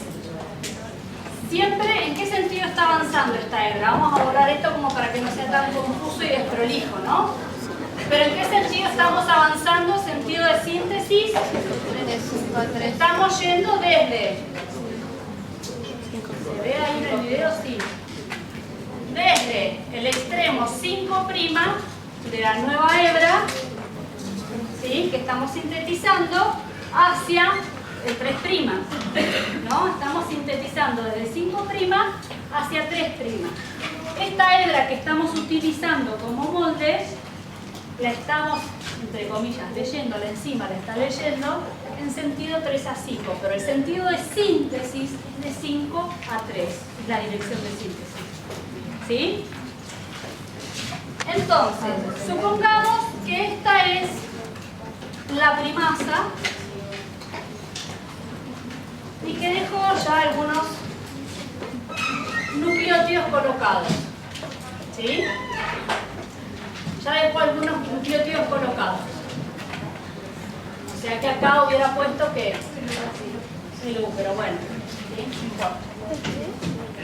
siempre, ¿en qué sentido está avanzando esta hebra? Vamos a borrar esto como para que no sea tan confuso y desprolijo, ¿no? Pero ¿en qué sentido estamos avanzando? Sentido de síntesis. Estamos yendo desde... ¿Se ve ahí en el video? Sí. Desde el extremo 5' de la nueva hebra, ¿sí?, que estamos sintetizando, hacia el 3', ¿no? Estamos sintetizando desde 5' hacia 3'. Esta hebra que estamos utilizando como molde, la estamos, entre comillas, leyendo, la enzima la está leyendo en sentido 3 a 5, pero el sentido de síntesis es de 5 a 3, es la dirección de síntesis. ¿Sí? Entonces, supongamos que esta es la primasa y que dejó ya algunos nucleótidos colocados. ¿Sí? Ya dejó algunos nucleótidos colocados. O sea que acá hubiera puesto que el U, pero bueno, ¿sí? No importa.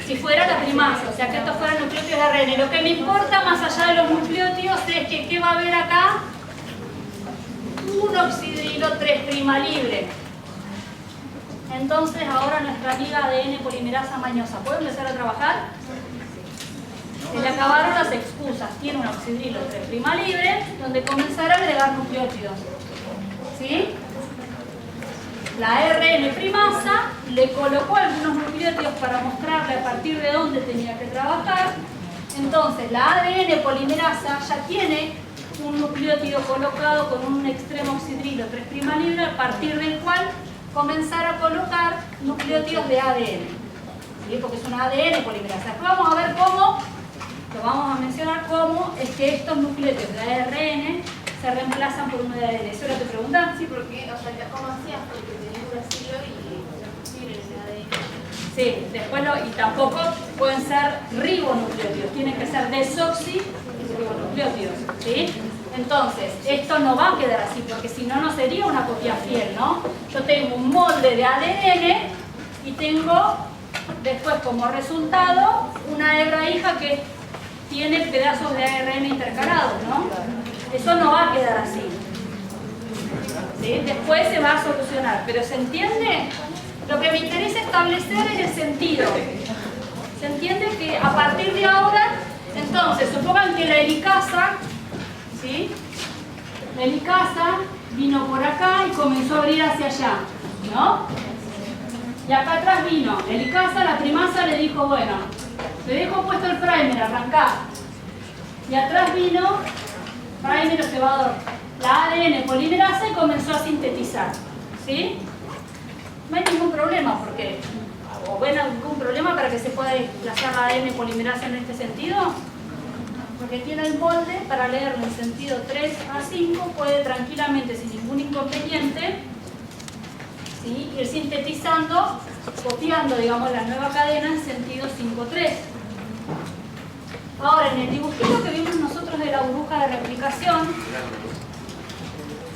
Si fuera la primasa, o sea que estos fueran nucleótidos de ARN, lo que me importa más allá de los nucleótidos es que ¿qué va a haber acá? Un oxidrilo 3' libre. Entonces ahora nuestra amiga ADN polimerasa mañosa, ¿puede empezar a trabajar? Se le acabaron las excusas, tiene un oxidrilo 3' libre, donde comenzará a agregar nucleótidos. ¿Sí? La ARN primasa le colocó algunos nucleótidos para mostrarle a partir de dónde tenía que trabajar. Entonces la ADN polimerasa ya tiene un nucleótido colocado con un extremo oxidrilo 3' libre, a partir del cual comenzar a colocar nucleótidos de ADN. ¿Sí? Porque es una ADN polimerasa. Después vamos a ver cómo, lo vamos a mencionar cómo es que estos nucleótidos de ARN se reemplazan por uno de ADN. ¿Eso era tu pregunta? Sí, porque, o sea, ¿cómo hacías? Porque tenés un uracilo y libre ese ADN. Sí, después y tampoco pueden ser ribonucleótidos, tienen que ser desoxirribonucleótidos, ¿sí? Entonces, esto no va a quedar así, porque si no, no sería una copia fiel, ¿no? Yo tengo un molde de ADN y tengo después como resultado una hebra hija que tiene pedazos de ARN intercalados, ¿no? Eso no va a quedar así. ¿Sí? Después se va a solucionar, pero ¿se entiende? Lo que me interesa establecer es el sentido. ¿Se entiende? Que a partir de ahora, entonces, supongan que la helicasa, ¿sí?, la helicasa vino por acá y comenzó a abrir hacia allá, ¿no? Y acá atrás vino la helicasa, la primasa le dijo, bueno, te dejo puesto el primer, arrancá. Y atrás vino primer o cebador, la ADN polimerasa, y comenzó a sintetizar, ¿sí? No hay ningún problema, porque, o ven algún problema para que se pueda desplazar la ADN polimerasa en este sentido, porque tiene el molde para leerlo en sentido 3 a 5, puede tranquilamente, sin ningún inconveniente, ¿sí?, ir sintetizando, copiando, digamos, la nueva cadena en sentido 5-3. Ahora, en el dibujito que vimos nosotros de la burbuja de replicación,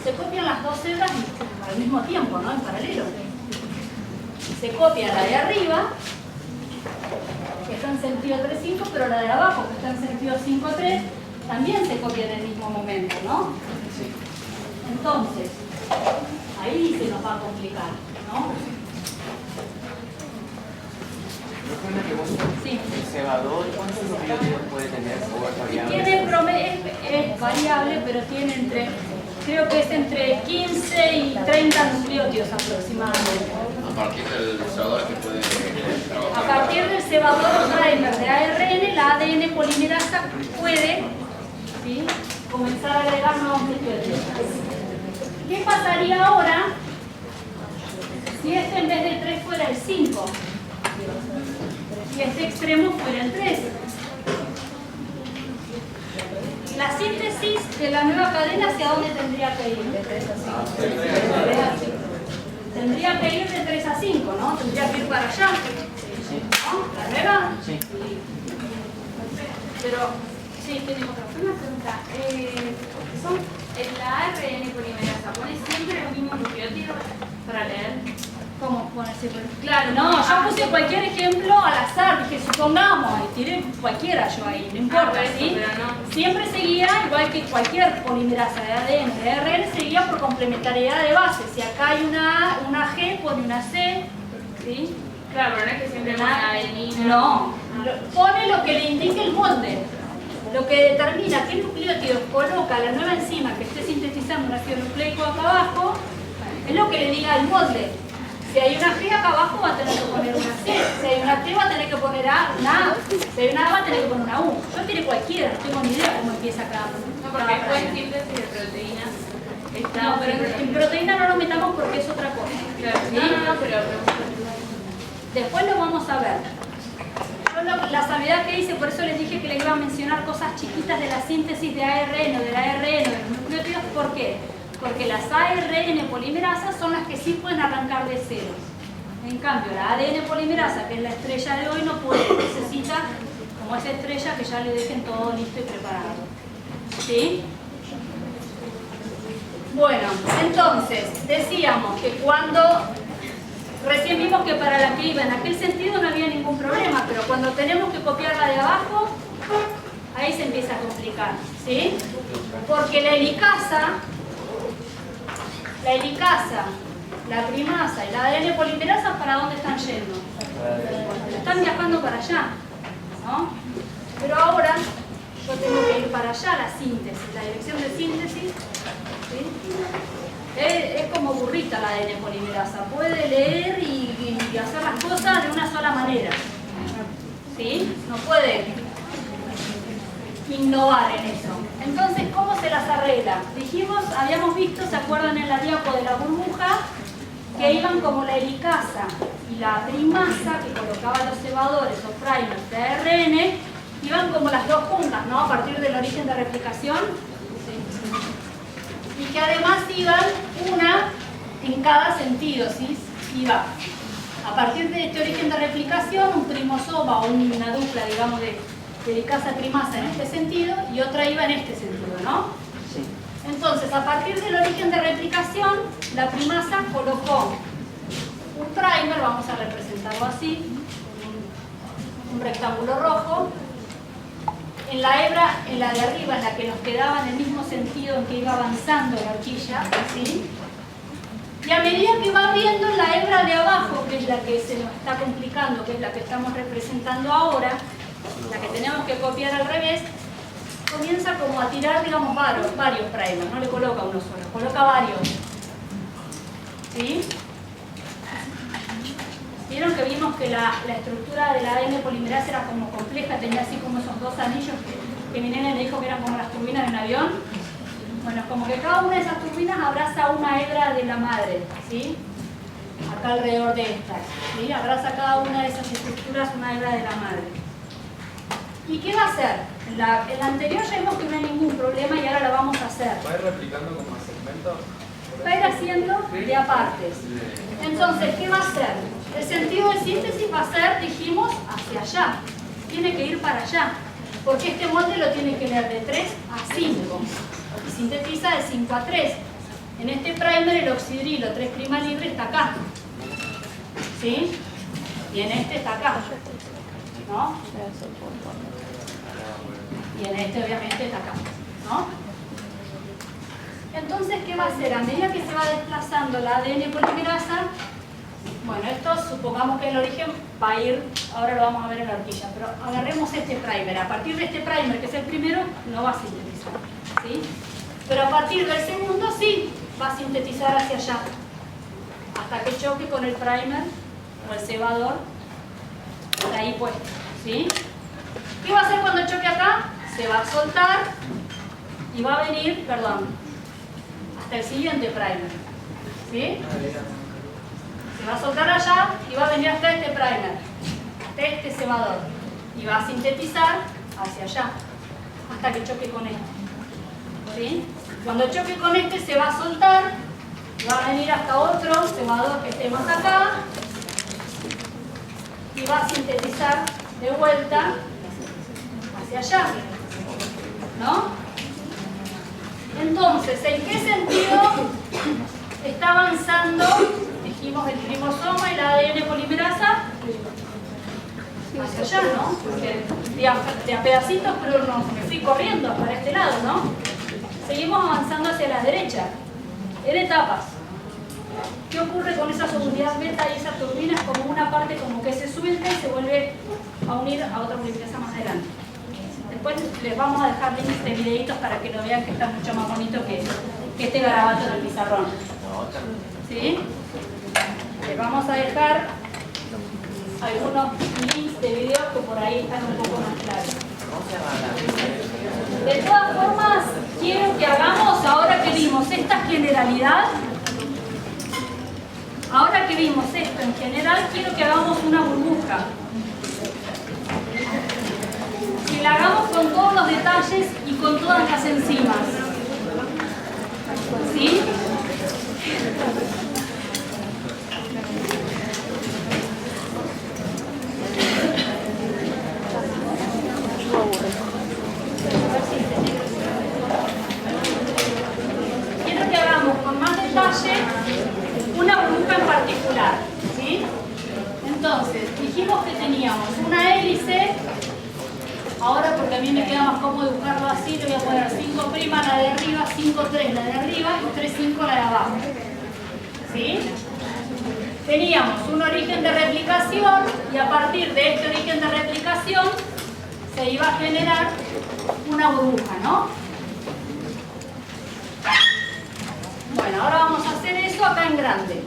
se copian las dos hebras al mismo tiempo, ¿no?, en paralelo. Se copia la de arriba, que está en sentido 3-5, pero la de abajo, que está en sentido 5-3, también se copia en el mismo momento, ¿no? Entonces, ahí se nos va a complicar, ¿no? Una pregunta. Sí. ¿El cebador cuántos nucleótidos puede tener? ¿O es variable? Tiene es variable, pero tiene creo que es entre 15 y 30 nucleótidos aproximadamente. partir del cebador que puede trabajar. A partir del cebador primer de ARN, la ADN polimerasa puede, ¿sí?, comenzar a agregar nuevos nucleótidos. ¿Qué pasaría ahora si este en vez de 3 fuera el 5? Y este extremo fuera el 3. La síntesis de la nueva cadena, ¿hacia dónde tendría que ir? De 3 a 5. Tendría que ir de 3 a 5, ¿no? Tendría que ir para allá. ¿No? ¿La nueva? Sí. Pero, sí, tenemos una pregunta. Son en la ARN polimerasa, ¿pone siempre los mismos nucleótidos para leer? ¿Cómo ponerse? Claro, no, yo puse cualquier ejemplo al azar, dije, supongamos, y tiré cualquiera yo ahí, no importa, eso, ¿sí? pero no. Siempre seguía, igual que cualquier polimerasa de ADN, de ARN, seguía por complementariedad de base. Si acá hay una A, una G, pone una C, ¿sí? Claro, pero no es que siempre pone adenina. No, pone lo que le indique el molde. Lo que determina qué nucleótidos coloca la nueva enzima que esté sintetizando un ácido nucleico acá abajo, es lo que le diga el molde. Si hay una G acá abajo va a tener que poner una C, si hay una T va a tener que poner una A, si hay una A va a tener que poner una U. Yo tiré cualquiera, no tengo ni idea cómo empieza cada uno. No, porque después en síntesis de proteínas está. No, pero en proteína no lo metamos porque es otra cosa. Claro, ¿Sí? no, pero Después lo vamos a ver. Yo la salvedad que hice, por eso les dije que les iba a mencionar cosas chiquitas de la síntesis de ARN o del ARN o de los nucleótidos. ¿Por qué? Porque las ARN polimerasas son las que sí pueden arrancar de cero. En cambio, la ADN polimerasa, que es la estrella de hoy, no puede. Necesita, como esa estrella, que ya le dejen todo listo y preparado. ¿Sí? Bueno, entonces, decíamos que cuando... Recién vimos que para la que iba en aquel sentido no había ningún problema, pero cuando tenemos que copiarla de abajo, ahí se empieza a complicar, ¿sí? Porque la helicasa, la primasa y la ADN polimerasa, ¿para dónde están yendo? Están viajando para allá, ¿no? Pero ahora yo tengo que ir para allá, la síntesis, la dirección de síntesis, ¿sí? Es como burrita la ADN polimerasa, puede leer y hacer las cosas de una sola manera, ¿sí? No puede innovar en eso. Entonces, ¿cómo se las arregla? Dijimos, habíamos visto, ¿se acuerdan en la diapo de la burbuja? Que iban como la helicasa y la primasa, que colocaba los cebadores o primers de ARN, iban como las dos juntas, ¿no? A partir del origen de replicación. Y que además iban una en cada sentido, ¿sí? Iba a partir de este origen de replicación, un primosoma o una dupla, digamos, de helicasa trimasa en este sentido y otra iba en este sentido, ¿no? Sí. Entonces, a partir del origen de replicación, la primasa colocó un primer, vamos a representarlo así, un rectángulo rojo. En la hebra, en la de arriba, en la que nos quedaba en el mismo sentido en que iba avanzando la horquilla, ¿sí? Y a medida que va viendo la hebra de abajo, que es la que se nos está complicando, que es la que estamos representando ahora, la que tenemos que copiar al revés, comienza como a tirar, digamos, varios primers, no le coloca uno solo, coloca varios. ¿Sí? Vieron que vimos que la estructura de la ADN polimerasa era como compleja, tenía así como esos dos anillos que mi nene me dijo que eran como las turbinas de un avión. Bueno, como que cada una de esas turbinas abraza una hebra de la madre, ¿sí? Acá alrededor de esta, ¿sí? Abraza cada una de esas estructuras una hebra de la madre. ¿Y qué va a hacer? En la anterior ya vimos que no hay ningún problema y ahora la vamos a hacer. ¿Va a ir replicando como segmentos? Va a ir haciendo de apartes. Entonces, ¿qué va a hacer? El sentido de síntesis va a ser, dijimos, hacia allá. Tiene que ir para allá. Porque este molde lo tiene que leer de 3 a 5. Y sintetiza de 5 a 3. En este primer el oxidrilo 3' libre está acá. ¿Sí? Y en este está acá. ¿No? Y en este obviamente está acá. ¿No? Entonces, ¿qué va a hacer? A medida que se va desplazando la ADN polimerasa, bueno, esto supongamos que el origen va a ir, ahora lo vamos a ver en la horquilla, pero agarremos este primer. A partir de este primer, que es el primero, no va a sintetizar, ¿sí? Pero a partir del segundo, sí, va a sintetizar hacia allá. hasta que choque con el primer o el cebador de ahí puesto, ¿sí? ¿Qué va a hacer cuando choque acá? Se va a soltar y va a venir, perdón, hasta el siguiente primer, ¿sí? Se va a soltar allá y va a venir hasta este primer, hasta este cebador, y va a sintetizar hacia allá hasta que choque con este, ¿sí? Cuando choque con este se va a soltar, va a venir hasta otro cebador que esté más acá y va a sintetizar de vuelta hacia allá, ¿no? Entonces, ¿en qué sentido está avanzando, dijimos, el ribosoma y la ADN polimerasa? Hacia allá, ¿no? Porque de a pedacitos, pero no, me fui corriendo para este lado, ¿no? Seguimos avanzando hacia la derecha, en etapas. ¿Qué ocurre con esa seguridad beta y esa turbina? Es como una parte como que se suelta y se vuelve a unir a otra polimerasa más adelante. Después les vamos a dejar links de videitos para que lo vean, que está mucho más bonito que este garabato en el pizarrón. ¿Sí? Les vamos a dejar algunos links de videos que por ahí están un poco más claros. De todas formas, quiero que hagamos, ahora que vimos esta generalidad, ahora que vimos esto en general, quiero que hagamos una burbuja. Que la hagamos con todos los detalles y con todas las enzimas. ¿Sí? Quiero que hagamos con más detalle una burbuja en particular, ¿sí? Entonces, dijimos que teníamos una hélice. Ahora, porque a mí me queda más cómodo dibujarlo así, le voy a poner 5' la de arriba, 5'3 la de arriba y 3'5 la de abajo, ¿sí? Teníamos un origen de replicación y a partir de este origen de replicación se iba a generar una burbuja, ¿no? Bueno, ahora vamos a hacer eso acá en grande.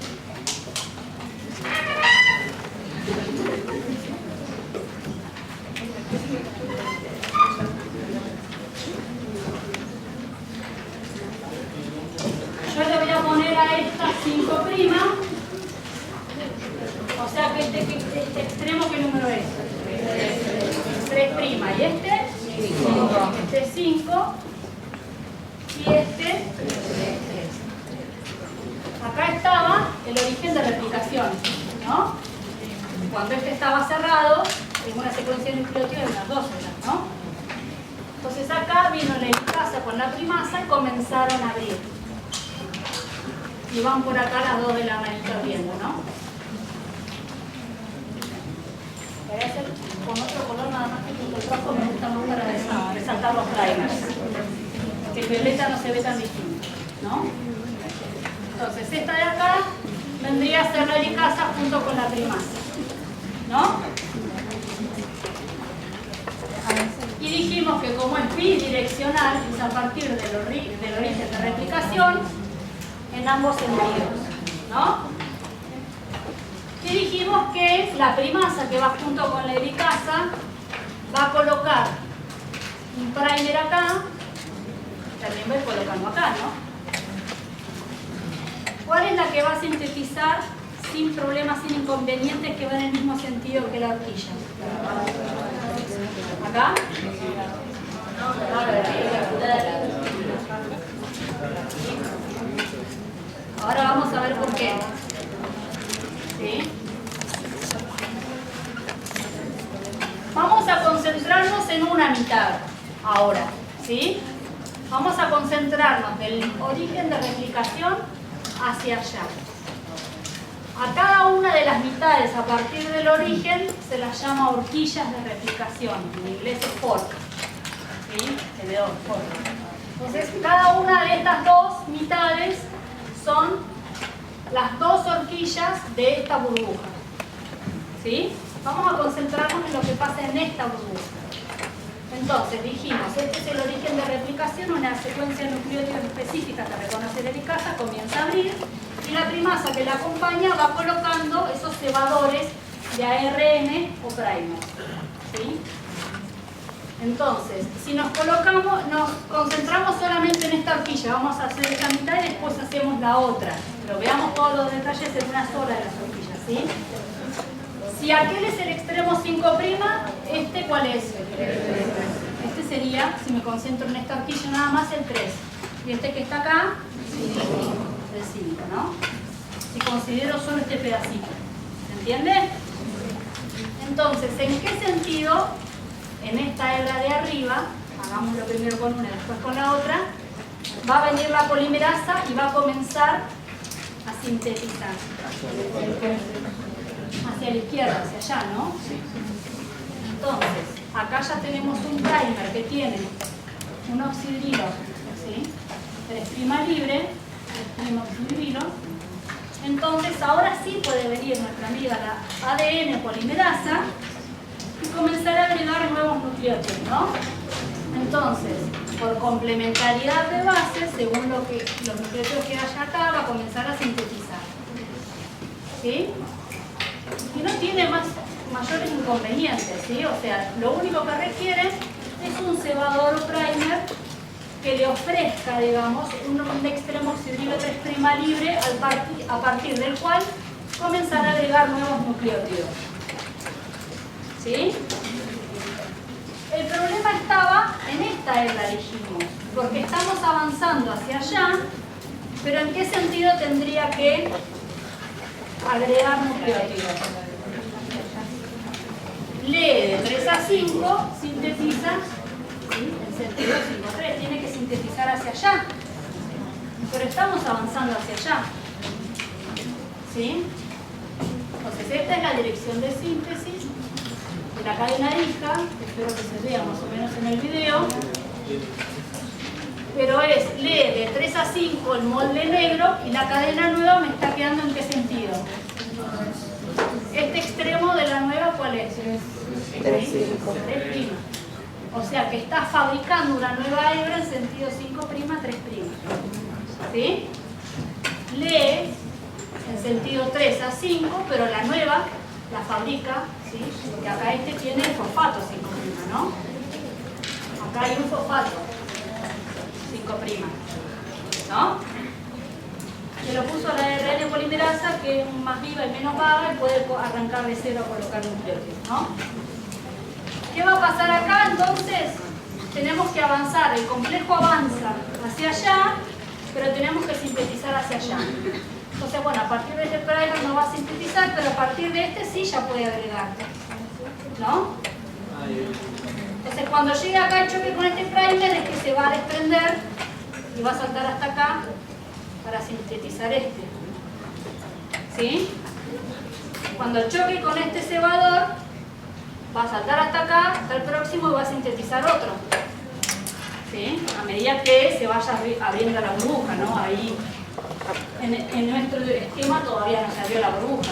Yo le voy a poner a esta 5', o sea que este extremo, ¿qué número es? 3', y este 5, y este. Acá estaba el origen de replicación, ¿no? Cuando este estaba cerrado, en una secuencia nucleótida de unas 12, ¿no? Entonces acá vino la helicasa con la primasa y comenzaron a abrir. Y van por acá las dos de la manita abriendo, ¿no? Voy a hacer con otro color nada más, que el rojo me gusta más para resaltar los primers. Que el violeta no se ve tan distinto, ¿no? Entonces esta de acá vendría a ser la helicasa junto con la primasa, ¿no? Y dijimos que como es bidireccional, es a partir del origen de replicación en ambos sentidos, ¿no? Y dijimos que la primasa que va junto con la helicasa va a colocar un primer acá, también va a ir colocando acá, ¿no? ¿Cuál es la que va a sintetizar sin problemas, sin inconvenientes, que va en el mismo sentido que la horquilla? ¿Acá? Ahora vamos a ver por qué. ¿Sí? Vamos a concentrarnos en una mitad ahora, ¿sí? Vamos a concentrarnos del origen de replicación hacia allá. A cada una de las mitades a partir del origen se las llama horquillas de replicación, en inglés es fork, ¿sí? Fork. Entonces cada una de estas dos mitades son las dos horquillas de esta burbuja, ¿sí? Vamos a concentrarnos en lo que pasa en esta burbuja. Entonces dijimos, este es el origen de replicación, una secuencia nucleótica específica que reconoce la helicasa, comienza a abrir, Y la primasa que la acompaña va colocando esos cebadores de ARN o primer. ¿Sí? Entonces, si nos concentramos solamente en ' horquilla, vamos a hacer esta mitad y después hacemos la otra. Pero veamos todos los detalles en una sola de las horquillas, ¿sí? Si aquel es el extremo 5', ¿este cuál es? Este sería, si me concentro en esta horquilla nada más, el 3. Y este que está acá, el 5, ¿no? Si considero solo este pedacito. ¿Se entiende? Entonces, ¿en qué sentido en esta hebra de arriba, hagámoslo primero con una y después con la otra, va a venir la polimerasa y va a comenzar a sintetizar? Hacia la izquierda, hacia allá, ¿no? Entonces, acá ya tenemos un primer que tiene un oxidrilo, ¿sí? 3' libre, 3' oxidrilo. Entonces, ahora sí puede venir nuestra amiga la ADN polimerasa y comenzar a agregar nuevos nucleótidos, ¿no? Entonces, por complementariedad de bases, según los nucleótidos que haya acá, va a comenzar a sintetizar. ¿Sí? Y no tiene mayores inconvenientes, ¿sí? O sea, lo único que requiere es un cebador o primer que le ofrezca, digamos, un extremo oxidrilo 3' libre a partir del cual comenzar a agregar nuevos nucleótidos. ¿Sí? El problema estaba en esta hebra, dijimos, porque estamos avanzando hacia allá, pero ¿en qué sentido tendría que agregar nucleótidos? Lee de 3 a 5, sintetiza, ¿sí? En sentido 5', tiene que sintetizar hacia allá, pero estamos avanzando hacia allá. ¿Sí? Entonces esta es la dirección de síntesis de la cadena hija, que espero que se vea más o menos en el video, pero es lee de 3 a 5 el molde negro y la cadena nueva me está quedando ¿en qué sentido? Este extremo de la nueva, ¿cuál es? 3'. O sea que está fabricando una nueva hebra en sentido 5', 3'. ¿Sí? Lee en sentido 3 a 5, pero la nueva la fabrica, ¿sí? Porque acá este tiene el fosfato 5', ¿no? Acá hay un fosfato 5', ¿no? Se lo puso a la ARN polimerasa, que es más viva y menos vaga y puede arrancar de cero a colocar nucleótidos, ¿no? ¿Qué va a pasar acá? Entonces, tenemos que avanzar, el complejo avanza hacia allá, pero tenemos que sintetizar hacia allá. Entonces, bueno, a partir de este primer no va a sintetizar, pero a partir de este sí ya puede agregar, ¿no? Entonces, cuando llegue acá y choque con este primer es que se va a desprender y va a saltar hasta acá para sintetizar este. ¿Sí? Cuando choque con este cebador, va a saltar hasta acá, hasta el próximo y va a sintetizar otro. ¿Sí? A medida que se vaya abriendo la burbuja, ¿no? Ahí, en nuestro esquema todavía no se abrió la burbuja,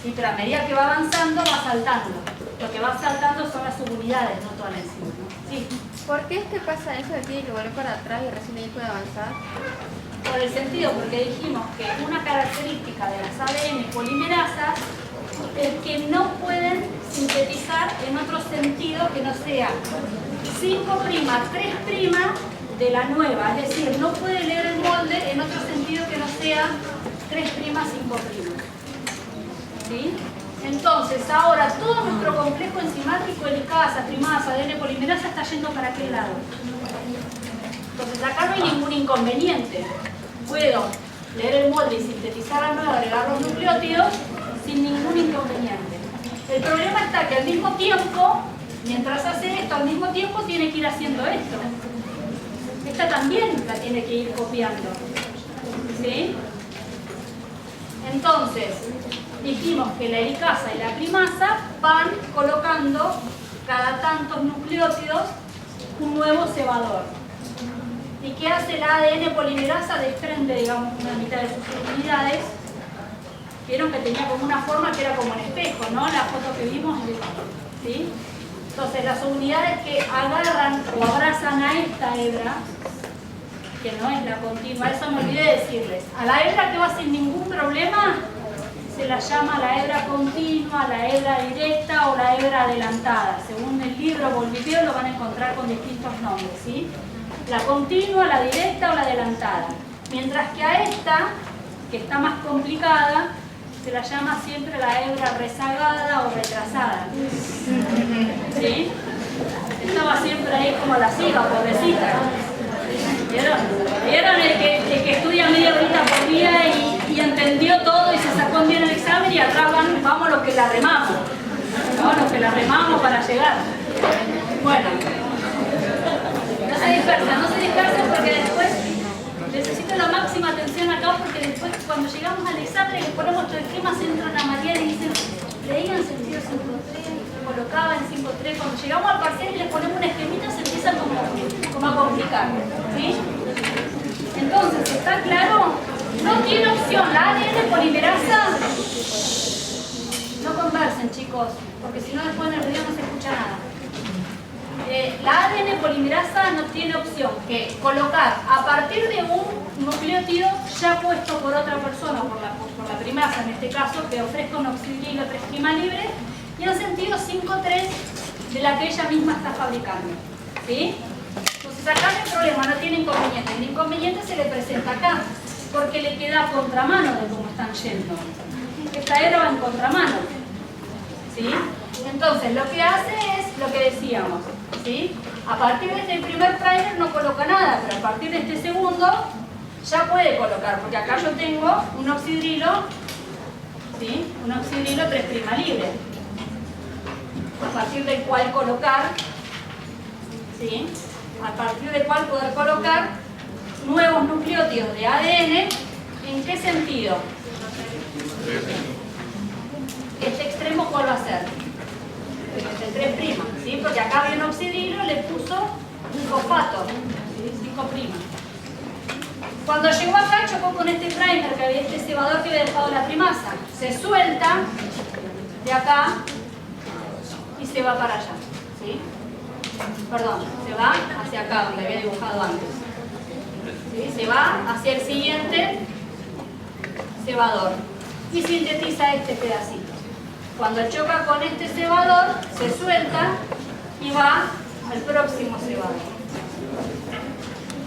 ¿sí? Pero a medida que va avanzando, va saltando. Lo que va saltando son las subunidades, no toda la enzima, ¿no? ¿Sí? ¿Por qué pasa eso de que tiene que volver para atrás y recién ahí puede avanzar? Por el sentido, porque dijimos que una característica de las ADN polimerasas es que no pueden sintetizar en otro sentido que no sea 5', 3' de la nueva, es decir, no puede leer el molde en otro sentido que no sea 3', 5'. ¿Sí? Entonces, ahora todo nuestro complejo enzimático, helicasa, trimasa, ADN polimerasa, está yendo para aquel lado. Entonces, acá no hay ningún inconveniente. Puedo leer el molde y sintetizar la nueva, agregar los nucleótidos sin ningún inconveniente. El problema está que al mismo tiempo, mientras hace esto, al mismo tiempo tiene que ir haciendo esto. Esta también la tiene que ir copiando. ¿Sí? Entonces, dijimos que la helicasa y la trimasa van colocando cada tantos nucleótidos un nuevo cebador. ¿Y qué hace la ADN polimerasa? Desprende, digamos, una mitad de sus unidades. Vieron que tenía como una forma que era como un espejo, ¿no? La foto que vimos, ¿sí? Entonces las unidades que agarran o abrazan a esta hebra que no es la continua, eso me olvidé decirles. A la hebra que va sin ningún problema se la llama la hebra continua, la hebra directa o la hebra adelantada. Según el libro o el video lo van a encontrar con distintos nombres, ¿sí? La continua, la directa o la adelantada. Mientras que a esta, que está más complicada, se la llama siempre la hebra rezagada o retrasada. ¿Sí? Estaba siempre ahí como la ciega, pobrecita. ¿Vieron? ¿Vieron el que estudia media horita por día y entendió todo y se sacó bien el examen y atrás vamos los que la remamos? ¿No? Los que la remamos para llegar. Bueno, no se dispersen porque después necesito la máxima atención acá, porque después cuando llegamos al examen y les ponemos todo el esquema se entran a María y dicen, leían sentido 5.3, colocaban 5.3, cuando llegamos al parcial y les ponemos un esquemita se empiezan como a complicar, ¿sí? Entonces, ¿está claro? No tiene opción, la ADN polimerasa, no conversen chicos, porque si no después en el video no se escucha nada. La ADN polimerasa no tiene opción que colocar a partir de un nucleótido ya puesto por otra persona, por la primasa en este caso, que ofrezca un oxidrilo 3' libre y en sentido 5.3 de la que ella misma está fabricando, ¿sí? Entonces acá no hay problema, no tiene inconveniente. El inconveniente se le presenta acá, porque le queda a contramano de cómo están yendo. Esta hebra va en contramano, ¿sí? Entonces lo que hace es lo que decíamos, ¿sí? A partir de este primer primer no coloca nada, pero a partir de este segundo ya puede colocar, porque acá yo tengo un oxidrilo, ¿sí? Un oxidrilo 3' libre, a partir del cual colocar, ¿sí? A partir del cual poder colocar nuevos nucleótidos de ADN. ¿En qué sentido? Este extremo, ¿cuál va a ser? El 3', ¿sí? Porque acá había un oxidrilo, le puso un fosfato, ¿sí? 5'. Cuando llegó acá chocó con este primer, que había este cebador que había dejado la primasa. Se suelta de acá y se va para allá, ¿sí? Perdón, se va hacia acá, donde había dibujado antes, ¿sí? Se va hacia el siguiente cebador y sintetiza este pedacito. Cuando choca con este cebador, se suelta y va al próximo cebador.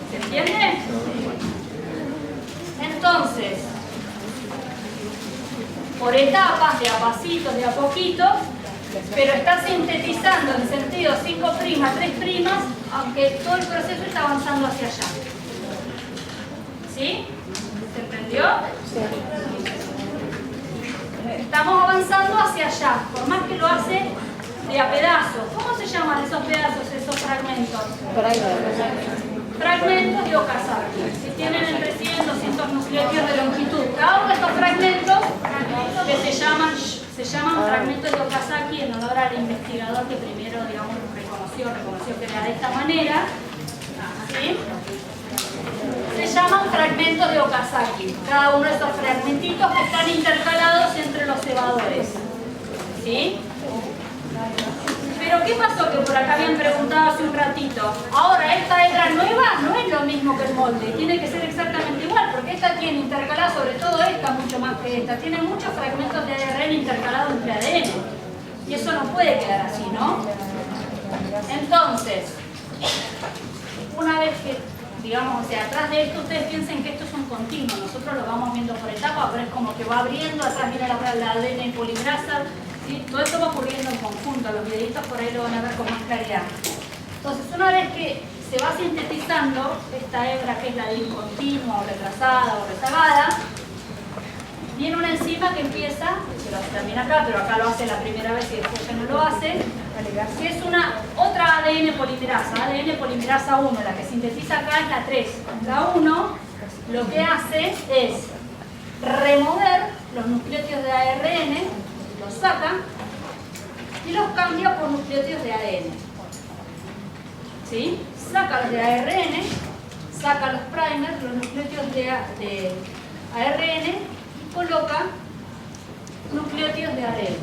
¿Se entiende? Entonces, por etapas, de a pasitos, de a poquito, pero está sintetizando en sentido 5', 3', aunque todo el proceso está avanzando hacia allá. ¿Sí? ¿Se entendió? Estamos avanzando hacia allá, por más que lo hace de a pedazos. ¿Cómo se llaman esos pedazos, esos fragmentos? Fragmentos de Okazaki. Si tienen entre 100 y 200 nucleótidos de longitud. Cada uno de estos fragmentos que se llaman fragmentos de Okazaki en honor al investigador que primero, digamos, reconoció que era de esta manera, ¿sí? Se llaman fragmentos de Okazaki. Cada uno de esos fragmentitos que están intercalados entre los cebadores, ¿sí? Pero ¿qué pasó? Que por acá habían preguntado hace un ratito. Ahora, esta hebra nueva no es lo mismo que el molde. Tiene que ser exactamente igual, porque esta tiene intercalada, sobre todo esta, mucho más que esta. Tiene muchos fragmentos de ARN intercalados entre ADN. Y eso no puede quedar así, ¿no? Entonces, una vez que, digamos, o sea, atrás de esto, ustedes piensen que esto es un continuo. Nosotros lo vamos viendo por etapas, pero es como que va abriendo, atrás viene la ADN polimerasa. ¿Sí? Todo esto va ocurriendo en conjunto, los videitos por ahí lo van a ver con más claridad. Entonces, una vez que se va sintetizando esta hebra, que es la de discontinua o retrasada o rezagada, viene una enzima que empieza, que lo hace también acá, pero acá lo hace la primera vez y después ya no lo hace, que es otra ADN polimerasa 1, la que sintetiza acá es la 3. La 1 lo que hace es remover los nucleótidos de ARN, los saca y los cambia por nucleótidos de ADN. ¿Sí? Saca los de ARN, saca los primers, los nucleótidos de ARN y coloca nucleótidos de ADN.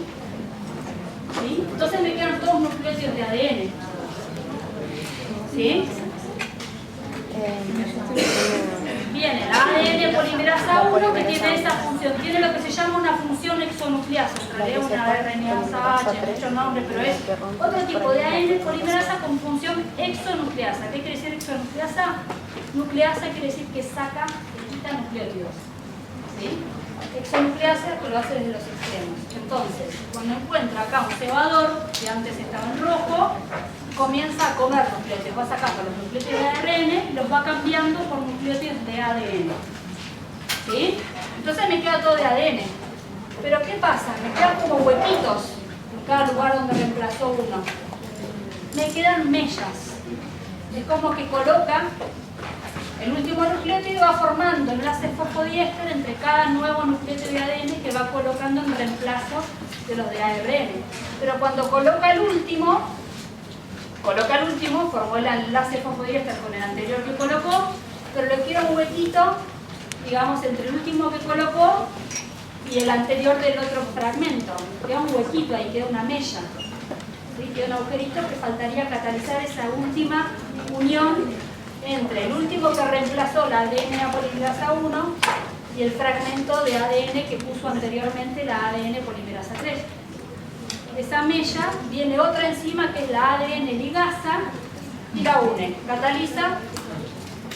¿Sí? Entonces me quedan todos nucleótidos de ADN. ¿Sí? Viene el ADN polimerasa 1 que tiene esa función, tiene lo que se llama una función exonucleasa, en realidad una RNasa H, muchos nombres, pero es otro tipo de ADN polimerasa con función exonucleasa. ¿Qué quiere decir exonucleasa? Nucleasa quiere decir que saca, que quita nucleótidos. ¿Sí? Exonucleasa que lo hace desde los extremos. Entonces, cuando encuentra acá un cebador, que antes estaba en rojo, comienza a comer nucleótidos, va sacando los nucleótidos de ARN y los va cambiando por nucleótidos de ADN. ¿Sí? Entonces me queda todo de ADN. Pero ¿qué pasa? Me quedan como huequitos en cada lugar donde reemplazó uno. Me quedan mellas. Es como que coloca el último nucleótido y va formando enlaces fosfodiéster entre cada nuevo nucleótido de ADN que va colocando en reemplazo de los de ARN. Pero cuando coloca el último, formó el enlace fosfodiéster con el anterior que colocó, pero le queda un huequito, digamos, entre el último que colocó y el anterior del otro fragmento. Queda un huequito ahí, queda una mella. ¿Sí? Queda un agujerito que faltaría catalizar esa última unión entre el último que reemplazó la ADN polimerasa 1 y el fragmento de ADN que puso anteriormente la ADN polimerasa 3. Esa mella viene otra enzima que es la ADN ligasa y la une. Cataliza,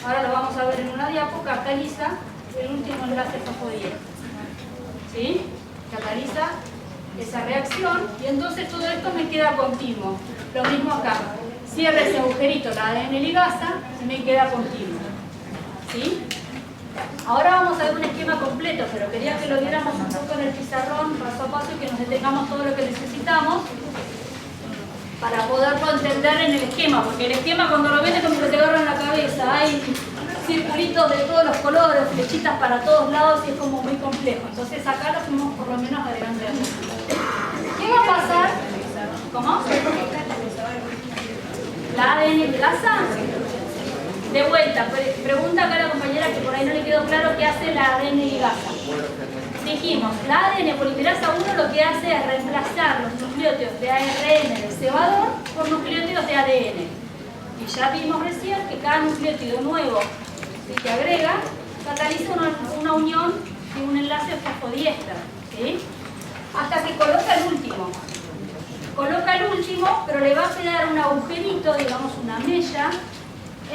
ahora lo vamos a ver en una diapo, cataliza el último enlace fosfodiéster. ¿Sí? Cataliza esa reacción y entonces todo esto me queda continuo. Lo mismo acá. Cierra ese agujerito, la ADN ligasa, y me queda continuo. ¿Sí? Ahora vamos a ver un esquema completo, pero quería que lo viéramos un poco en el pizarrón, paso a paso, y que nos detengamos todo lo que necesitamos para poderlo entender en el esquema, porque el esquema cuando lo ves es como que te agarra en la cabeza, hay circulitos de todos los colores, flechitas para todos lados y es como muy complejo. Entonces acá lo fuimos por lo menos agregando. ¿Qué va a pasar? ¿Cómo? ¿La ADN ligasa? De vuelta, pregunta acá a la compañera que por ahí no le quedó claro qué hace la ADN ligasa. Dijimos, la ADN polimerasa 1 lo que hace es reemplazar los nucleótidos de ARN del cebador por nucleótidos de ADN. Y ya vimos recién que cada nucleótido nuevo que agrega cataliza una unión de un enlace fosfodiéster, ¿sí? Hasta que coloca el último. Coloca el último, pero le va a quedar un agujerito, digamos una mella,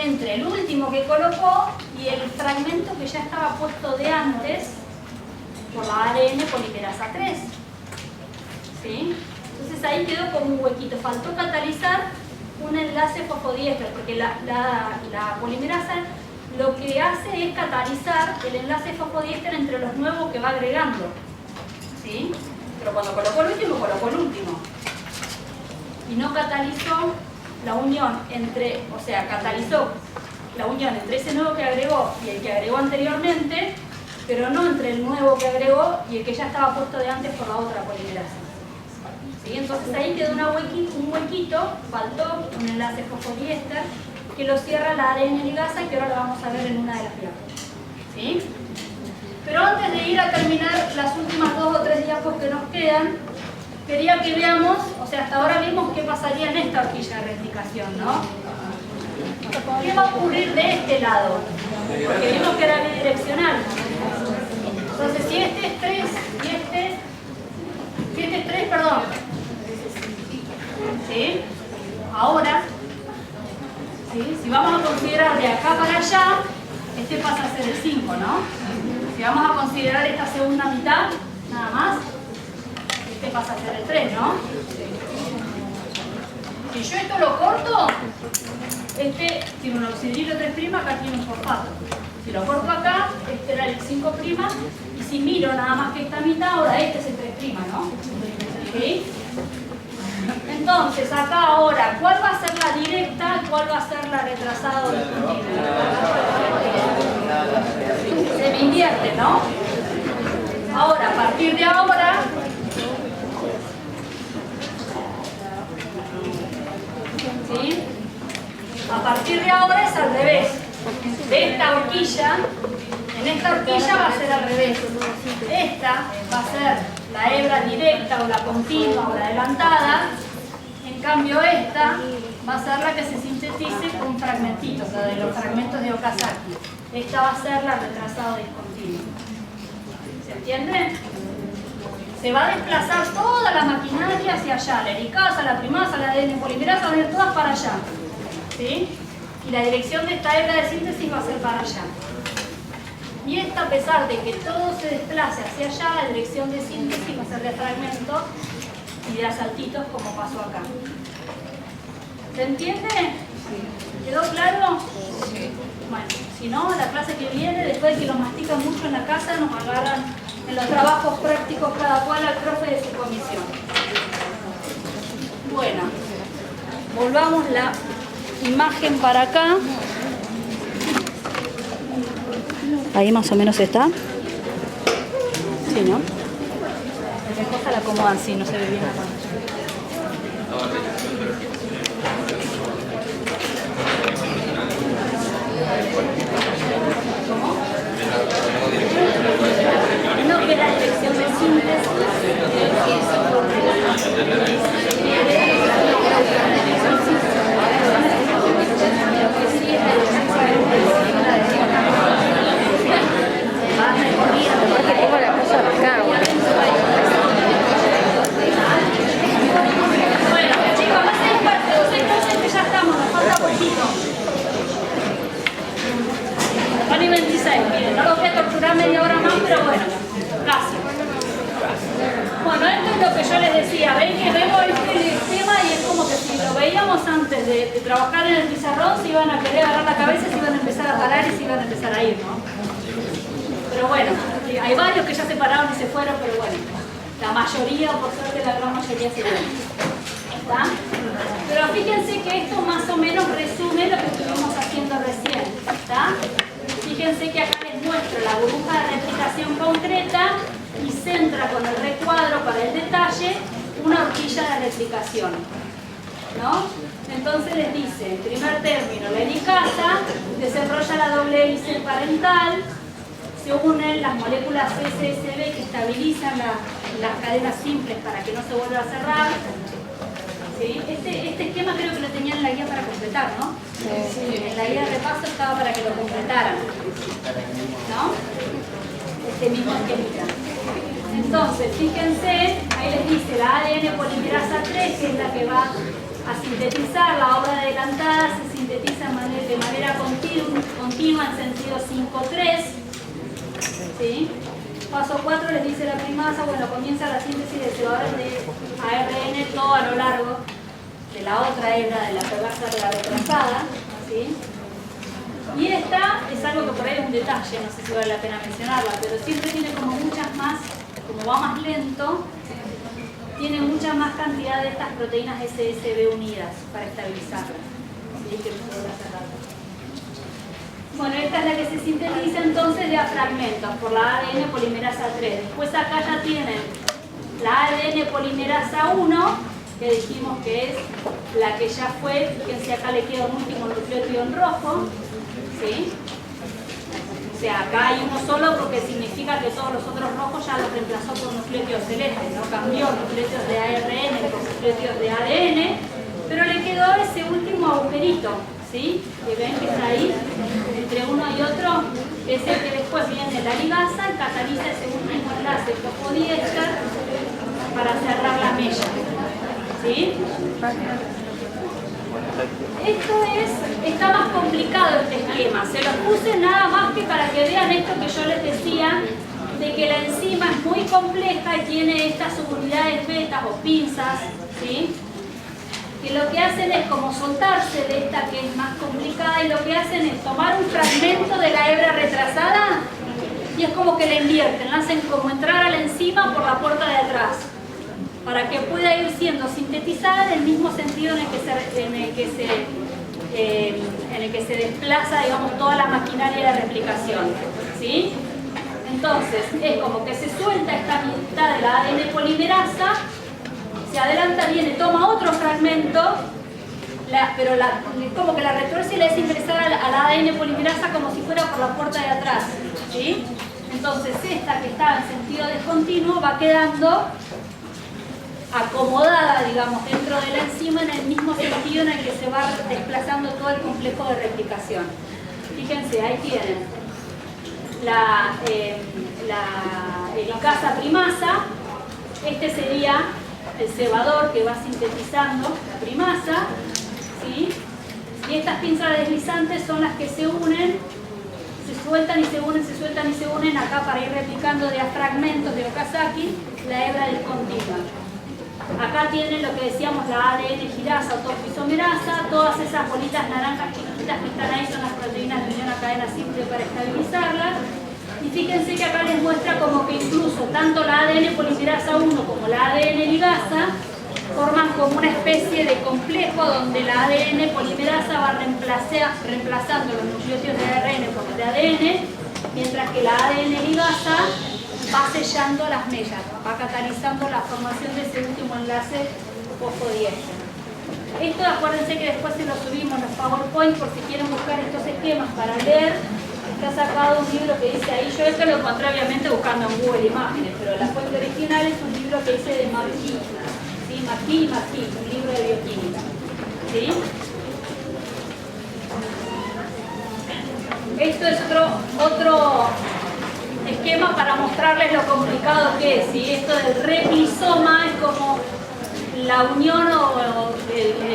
entre el último que colocó y el fragmento que ya estaba puesto de antes por la ARN polimerasa 3. ¿Sí? Entonces ahí quedó como un huequito. Faltó catalizar un enlace fosfodiéster, porque la polimerasa lo que hace es catalizar el enlace fosfodiéster entre los nuevos que va agregando. ¿Sí? Pero cuando colocó el último. Y no catalizó la unión entre, o sea, catalizó la unión entre ese nuevo que agregó y el que agregó anteriormente, pero no entre el nuevo que agregó y el que ya estaba puesto de antes por la otra polimerasa. ¿Sí? Entonces ahí quedó un huequito, faltó un enlace fosfodiéster que lo cierra la ADN ligasa, que ahora lo vamos a ver en una de las diapos. ¿Sí? Pero antes de ir a terminar las últimas 2 o 3 diapos que nos quedan, quería que veamos, o sea, hasta ahora vimos qué pasaría en esta horquilla de replicación, ¿no? ¿Qué va a ocurrir de este lado? Porque vimos que era bidireccional. Entonces, si este es 3 y si este es 3, perdón. ¿Sí? Ahora, ¿sí? Si vamos a considerar de acá para allá, este pasa a ser el 5, ¿no? Si vamos a considerar esta segunda mitad, nada más, este pasa a ser el 3, ¿no? Si yo esto lo corto, este tiene un auxilio 3', acá tiene un fosfato. Si lo corto acá, este era el 5', y si miro nada más que esta mitad, ahora este es el 3', ¿no? ¿Sí? Entonces, acá ahora, ¿cuál va a ser la directa y cuál va a ser la retrasada o discontinua? Se me invierte, ¿no? Ahora, a partir de ahora, ¿sí? A partir de ahora es al revés. De esta horquilla, en esta horquilla va a ser al revés. Esta va a ser la hebra directa o la continua o la adelantada. En cambio esta va a ser la que se dice un fragmentito, lo de los fragmentos de Okazaki. Esta va a ser la retrasado discontinuo. ¿Se entiende? Se va a desplazar toda la maquinaria hacia allá, la helicasa, la primasa, la ADN polimerasa, van a ir todas para allá. ¿Sí? Y la dirección de esta hebra de síntesis va a ser para allá. Y esta, a pesar de que todo se desplace hacia allá, la dirección de síntesis va a ser de fragmento y de asaltitos como pasó acá. ¿Se entiende? ¿Quedó claro? Bueno, si no, la clase que viene, después de que lo mastican mucho en la casa, nos agarran en los trabajos prácticos cada cual al profe de su comisión. Bueno, volvamos la imagen para acá. Ahí más o menos está. Sí, ¿no? Cualquier cosa la acomodan así, no se ve bien acá. No, que la dirección de síntesis. Porque pongo la cosa acá. Bueno, chicos, más despacio, que ya estamos, nos falta poquito. Van y 26, miren, no los voy a torturar media hora más, pero bueno, casi. Bueno, esto es lo que yo les decía, ven que vemos este tema y es como que si lo veíamos antes de trabajar en el pizarrón, se iban a querer agarrar la cabeza, se iban a empezar a parar y se iban a empezar a ir, ¿no? Pero bueno, hay varios que ya se pararon y se fueron, pero bueno, la mayoría, por suerte la gran mayoría se fueron. ¿Está? Pero fíjense que esto más o menos resume lo que estuvimos haciendo recién. ¿Está? Fíjense que acá les muestro la burbuja de replicación concreta y centra con el recuadro para el detalle una horquilla de replicación. ¿No? Entonces les dice, en primer término, la helicasa desarrolla la doble hélice parental, se unen las moléculas SSB que estabilizan las cadenas simples para que no se vuelva a cerrar. ¿Sí? Este esquema creo que lo tenía en la guía para completar, ¿no? Sí. En la guía de repaso estaba para que lo completaran, ¿no? Este mismo esquemita. Entonces, fíjense, ahí les dice la ADN polimerasa 3, que es la que va a sintetizar la obra adelantada, se sintetiza de manera continua en sentido 5-3. ¿Sí? Paso 4 les dice la primasa, bueno, comienza la síntesis de cebadores de ARN todo a lo largo de la otra hebra de la perversa de la retrasada. ¿Sí? Y esta es algo que por ahí es un detalle, no sé si vale la pena mencionarla, pero siempre tiene como muchas más, como va más lento, tiene mucha más cantidad de estas proteínas SSB unidas para estabilizarlas. ¿Sí? Que no se vuelva a cerrar. Bueno, esta es la que se sintetiza entonces de a fragmentos por la ADN polimerasa 3. Después acá ya tienen la ADN polimerasa 1, que dijimos que es la que ya fue, fíjense acá le queda un último nucleótido en rojo. ¿Sí? O sea, acá hay uno solo porque significa que todos los otros rojos ya los reemplazó por nucleótidos celestes, no cambió nucleótidos de ARN por nucleótidos de ADN, pero le quedó ese último agujerito. ¿Sí? Que ven que está ahí, entre uno y otro, es el que después viene la ligasa y cataliza ese último enlace fosfodiéster para cerrar la mella. ¿Sí? Está más complicado este esquema, se los puse nada más que para que vean esto que yo les decía, de que la enzima es muy compleja y tiene estas subunidades betas o pinzas, ¿sí? Que lo que hacen es como soltarse de esta que es más complicada y lo que hacen es tomar un fragmento de la hebra retrasada y es como que la invierten, la hacen como entrar a la enzima por la puerta de atrás para que pueda ir siendo sintetizada en el mismo sentido en el que se desplaza, digamos, toda la maquinaria de replicación. ¿Sí? Entonces es como que se suelta esta mitad de la ADN polimerasa, se adelanta, viene, toma otro fragmento, pero como que la retuerce y le hace ingresar a la ADN polimerasa como si fuera por la puerta de atrás. ¿Sí? Entonces esta que está en sentido discontinuo va quedando acomodada, digamos, dentro de la enzima en el mismo sentido en el que se va desplazando todo el complejo de replicación. Fíjense, ahí tienen la helicasa primasa. Este sería el cebador que va sintetizando la primasa, ¿sí? Y estas pinzas deslizantes son las que se unen, se sueltan y se unen, se sueltan y se unen acá para ir replicando de a fragmentos de Okazaki la hebra discontinua. Acá tienen lo que decíamos, la ADN girasa o topoisomerasa. Todas esas bolitas naranjas chiquititas que están ahí son las proteínas de unión a cadena simple para estabilizarlas. Y fíjense que acá les muestra como que incluso tanto la ADN polimerasa 1 como la ADN ligasa forman como una especie de complejo donde la ADN polimerasa va reemplazando los nucleótidos de ARN por los de ADN, mientras que la ADN ligasa va sellando las mellas, va catalizando la formación de ese último enlace fosfodiéster. Esto, acuérdense que después se lo subimos en los PowerPoint por si quieren buscar estos esquemas para leer. Está sacado un libro que dice ahí, yo esto lo encontré obviamente buscando en Google Imágenes, pero la fuente original es un libro que dice de Marquis, ¿sí? Marquis, un libro de bioquímica, ¿sí? Esto es otro esquema para mostrarles lo complicado que es, ¿sí? Esto del replisoma es como la unión o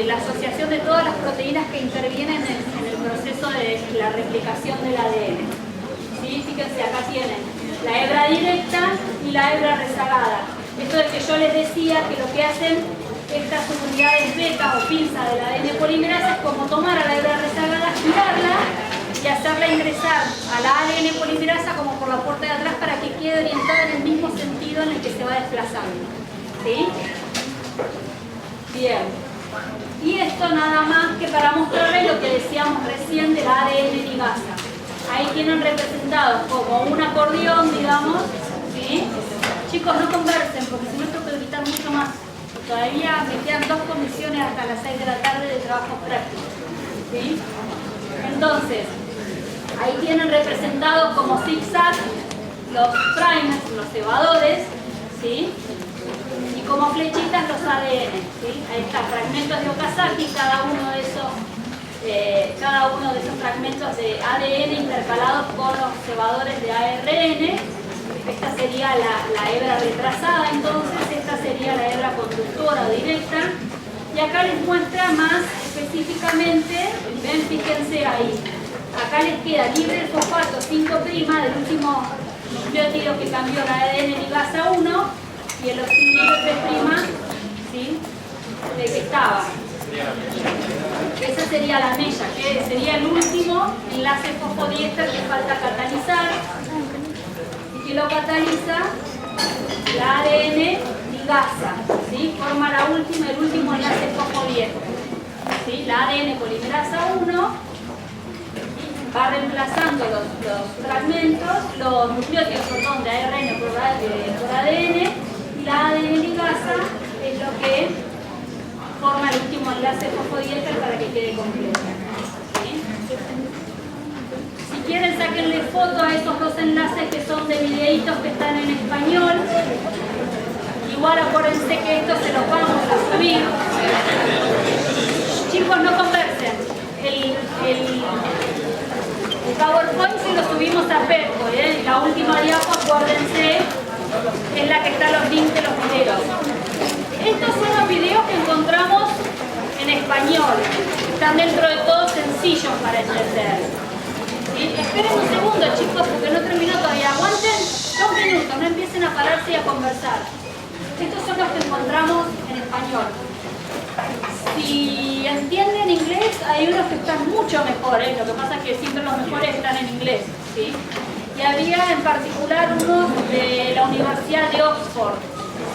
la asociación de todas las proteínas que intervienen en el proceso de la replicación del ADN. ¿Sí? Fíjense, acá tienen la hebra directa y la hebra rezagada. Esto es que yo les decía que lo que hacen estas unidades beta o pinzas del ADN polimerasa es como tomar a la hebra rezagada, girarla y hacerla ingresar a la ADN polimerasa como por la puerta de atrás para que quede orientada en el mismo sentido en el que se va desplazando. ¿Sí? Bien. Y esto nada más que para mostrarles lo que decíamos recién de la ADN ligasa. Ahí tienen representados como un acordeón, digamos, ¿sí? Chicos, no conversen porque si no tengo que gritar mucho más. Todavía me quedan 2 comisiones hasta las 6 de la tarde de trabajo práctico, ¿sí? Entonces, ahí tienen representados como zigzag los primers, los cebadores, ¿sí? Y como flechitas los ADN, ¿sí? Ahí está, fragmentos de Okazaki, cada uno de esos fragmentos de ADN intercalados con los cebadores de ARN. Esta sería la hebra retrasada, entonces esta sería la hebra conductora o directa. Y acá les muestra más específicamente, ven, fíjense ahí. Acá les queda libre el fosfato 5' del último nucleótido que cambió la ADN ligasa 1 y el oxidilo 3', ¿sí? De que estaba. Esa sería la mella, que sería el último enlace fosfodiéster que falta catalizar y que lo cataliza la ADN ligasa, ¿sí? Forma el último enlace fosfodiéster, ¿sí? La ADN polimerasa 1 va reemplazando los fragmentos, los nucleótidos, perdón, de ARN por ADN, y la ADN ligasa es lo que forma el último enlace fosfodiéster para que quede completo. ¿Sí? Si quieren, sáquenle foto a esos 2 enlaces que son de videitos que están en español. Igual acuérdense que estos se los vamos a subir. Chicos, no conversen. El PowerPoint se lo subimos a Perco, ¿eh? La última diapo, acuérdense, es la que está los links de los videos. Estos son los videos que encontramos en español. Están dentro de todo sencillos para entender. ¿Sí? Esperen un segundo, chicos, porque no terminó todavía. Aguanten 2 minutos, no empiecen a pararse y a conversar. Estos son los que encontramos en español. Si entienden inglés, hay unos que están mucho mejores. Lo que pasa es que siempre los mejores están en inglés, ¿sí? Y había en particular unos de la Universidad de Oxford,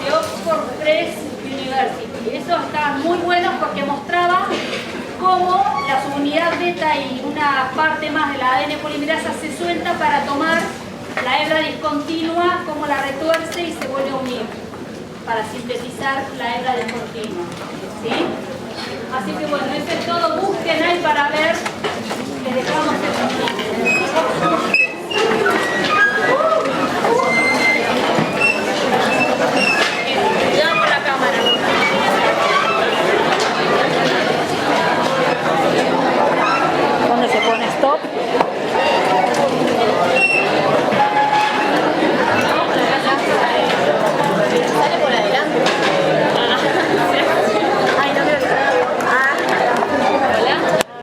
de Oxford Press University. Esos estaban muy buenos porque mostraba cómo la subunidad beta y una parte más de la ADN polimerasa se suelta para tomar la hebra discontinua, cómo la retuerce y se vuelve a unir para sintetizar la hebra discontinua, ¿sí? Así que bueno, eso es todo. Busquen ahí para ver. Les dejamos el link.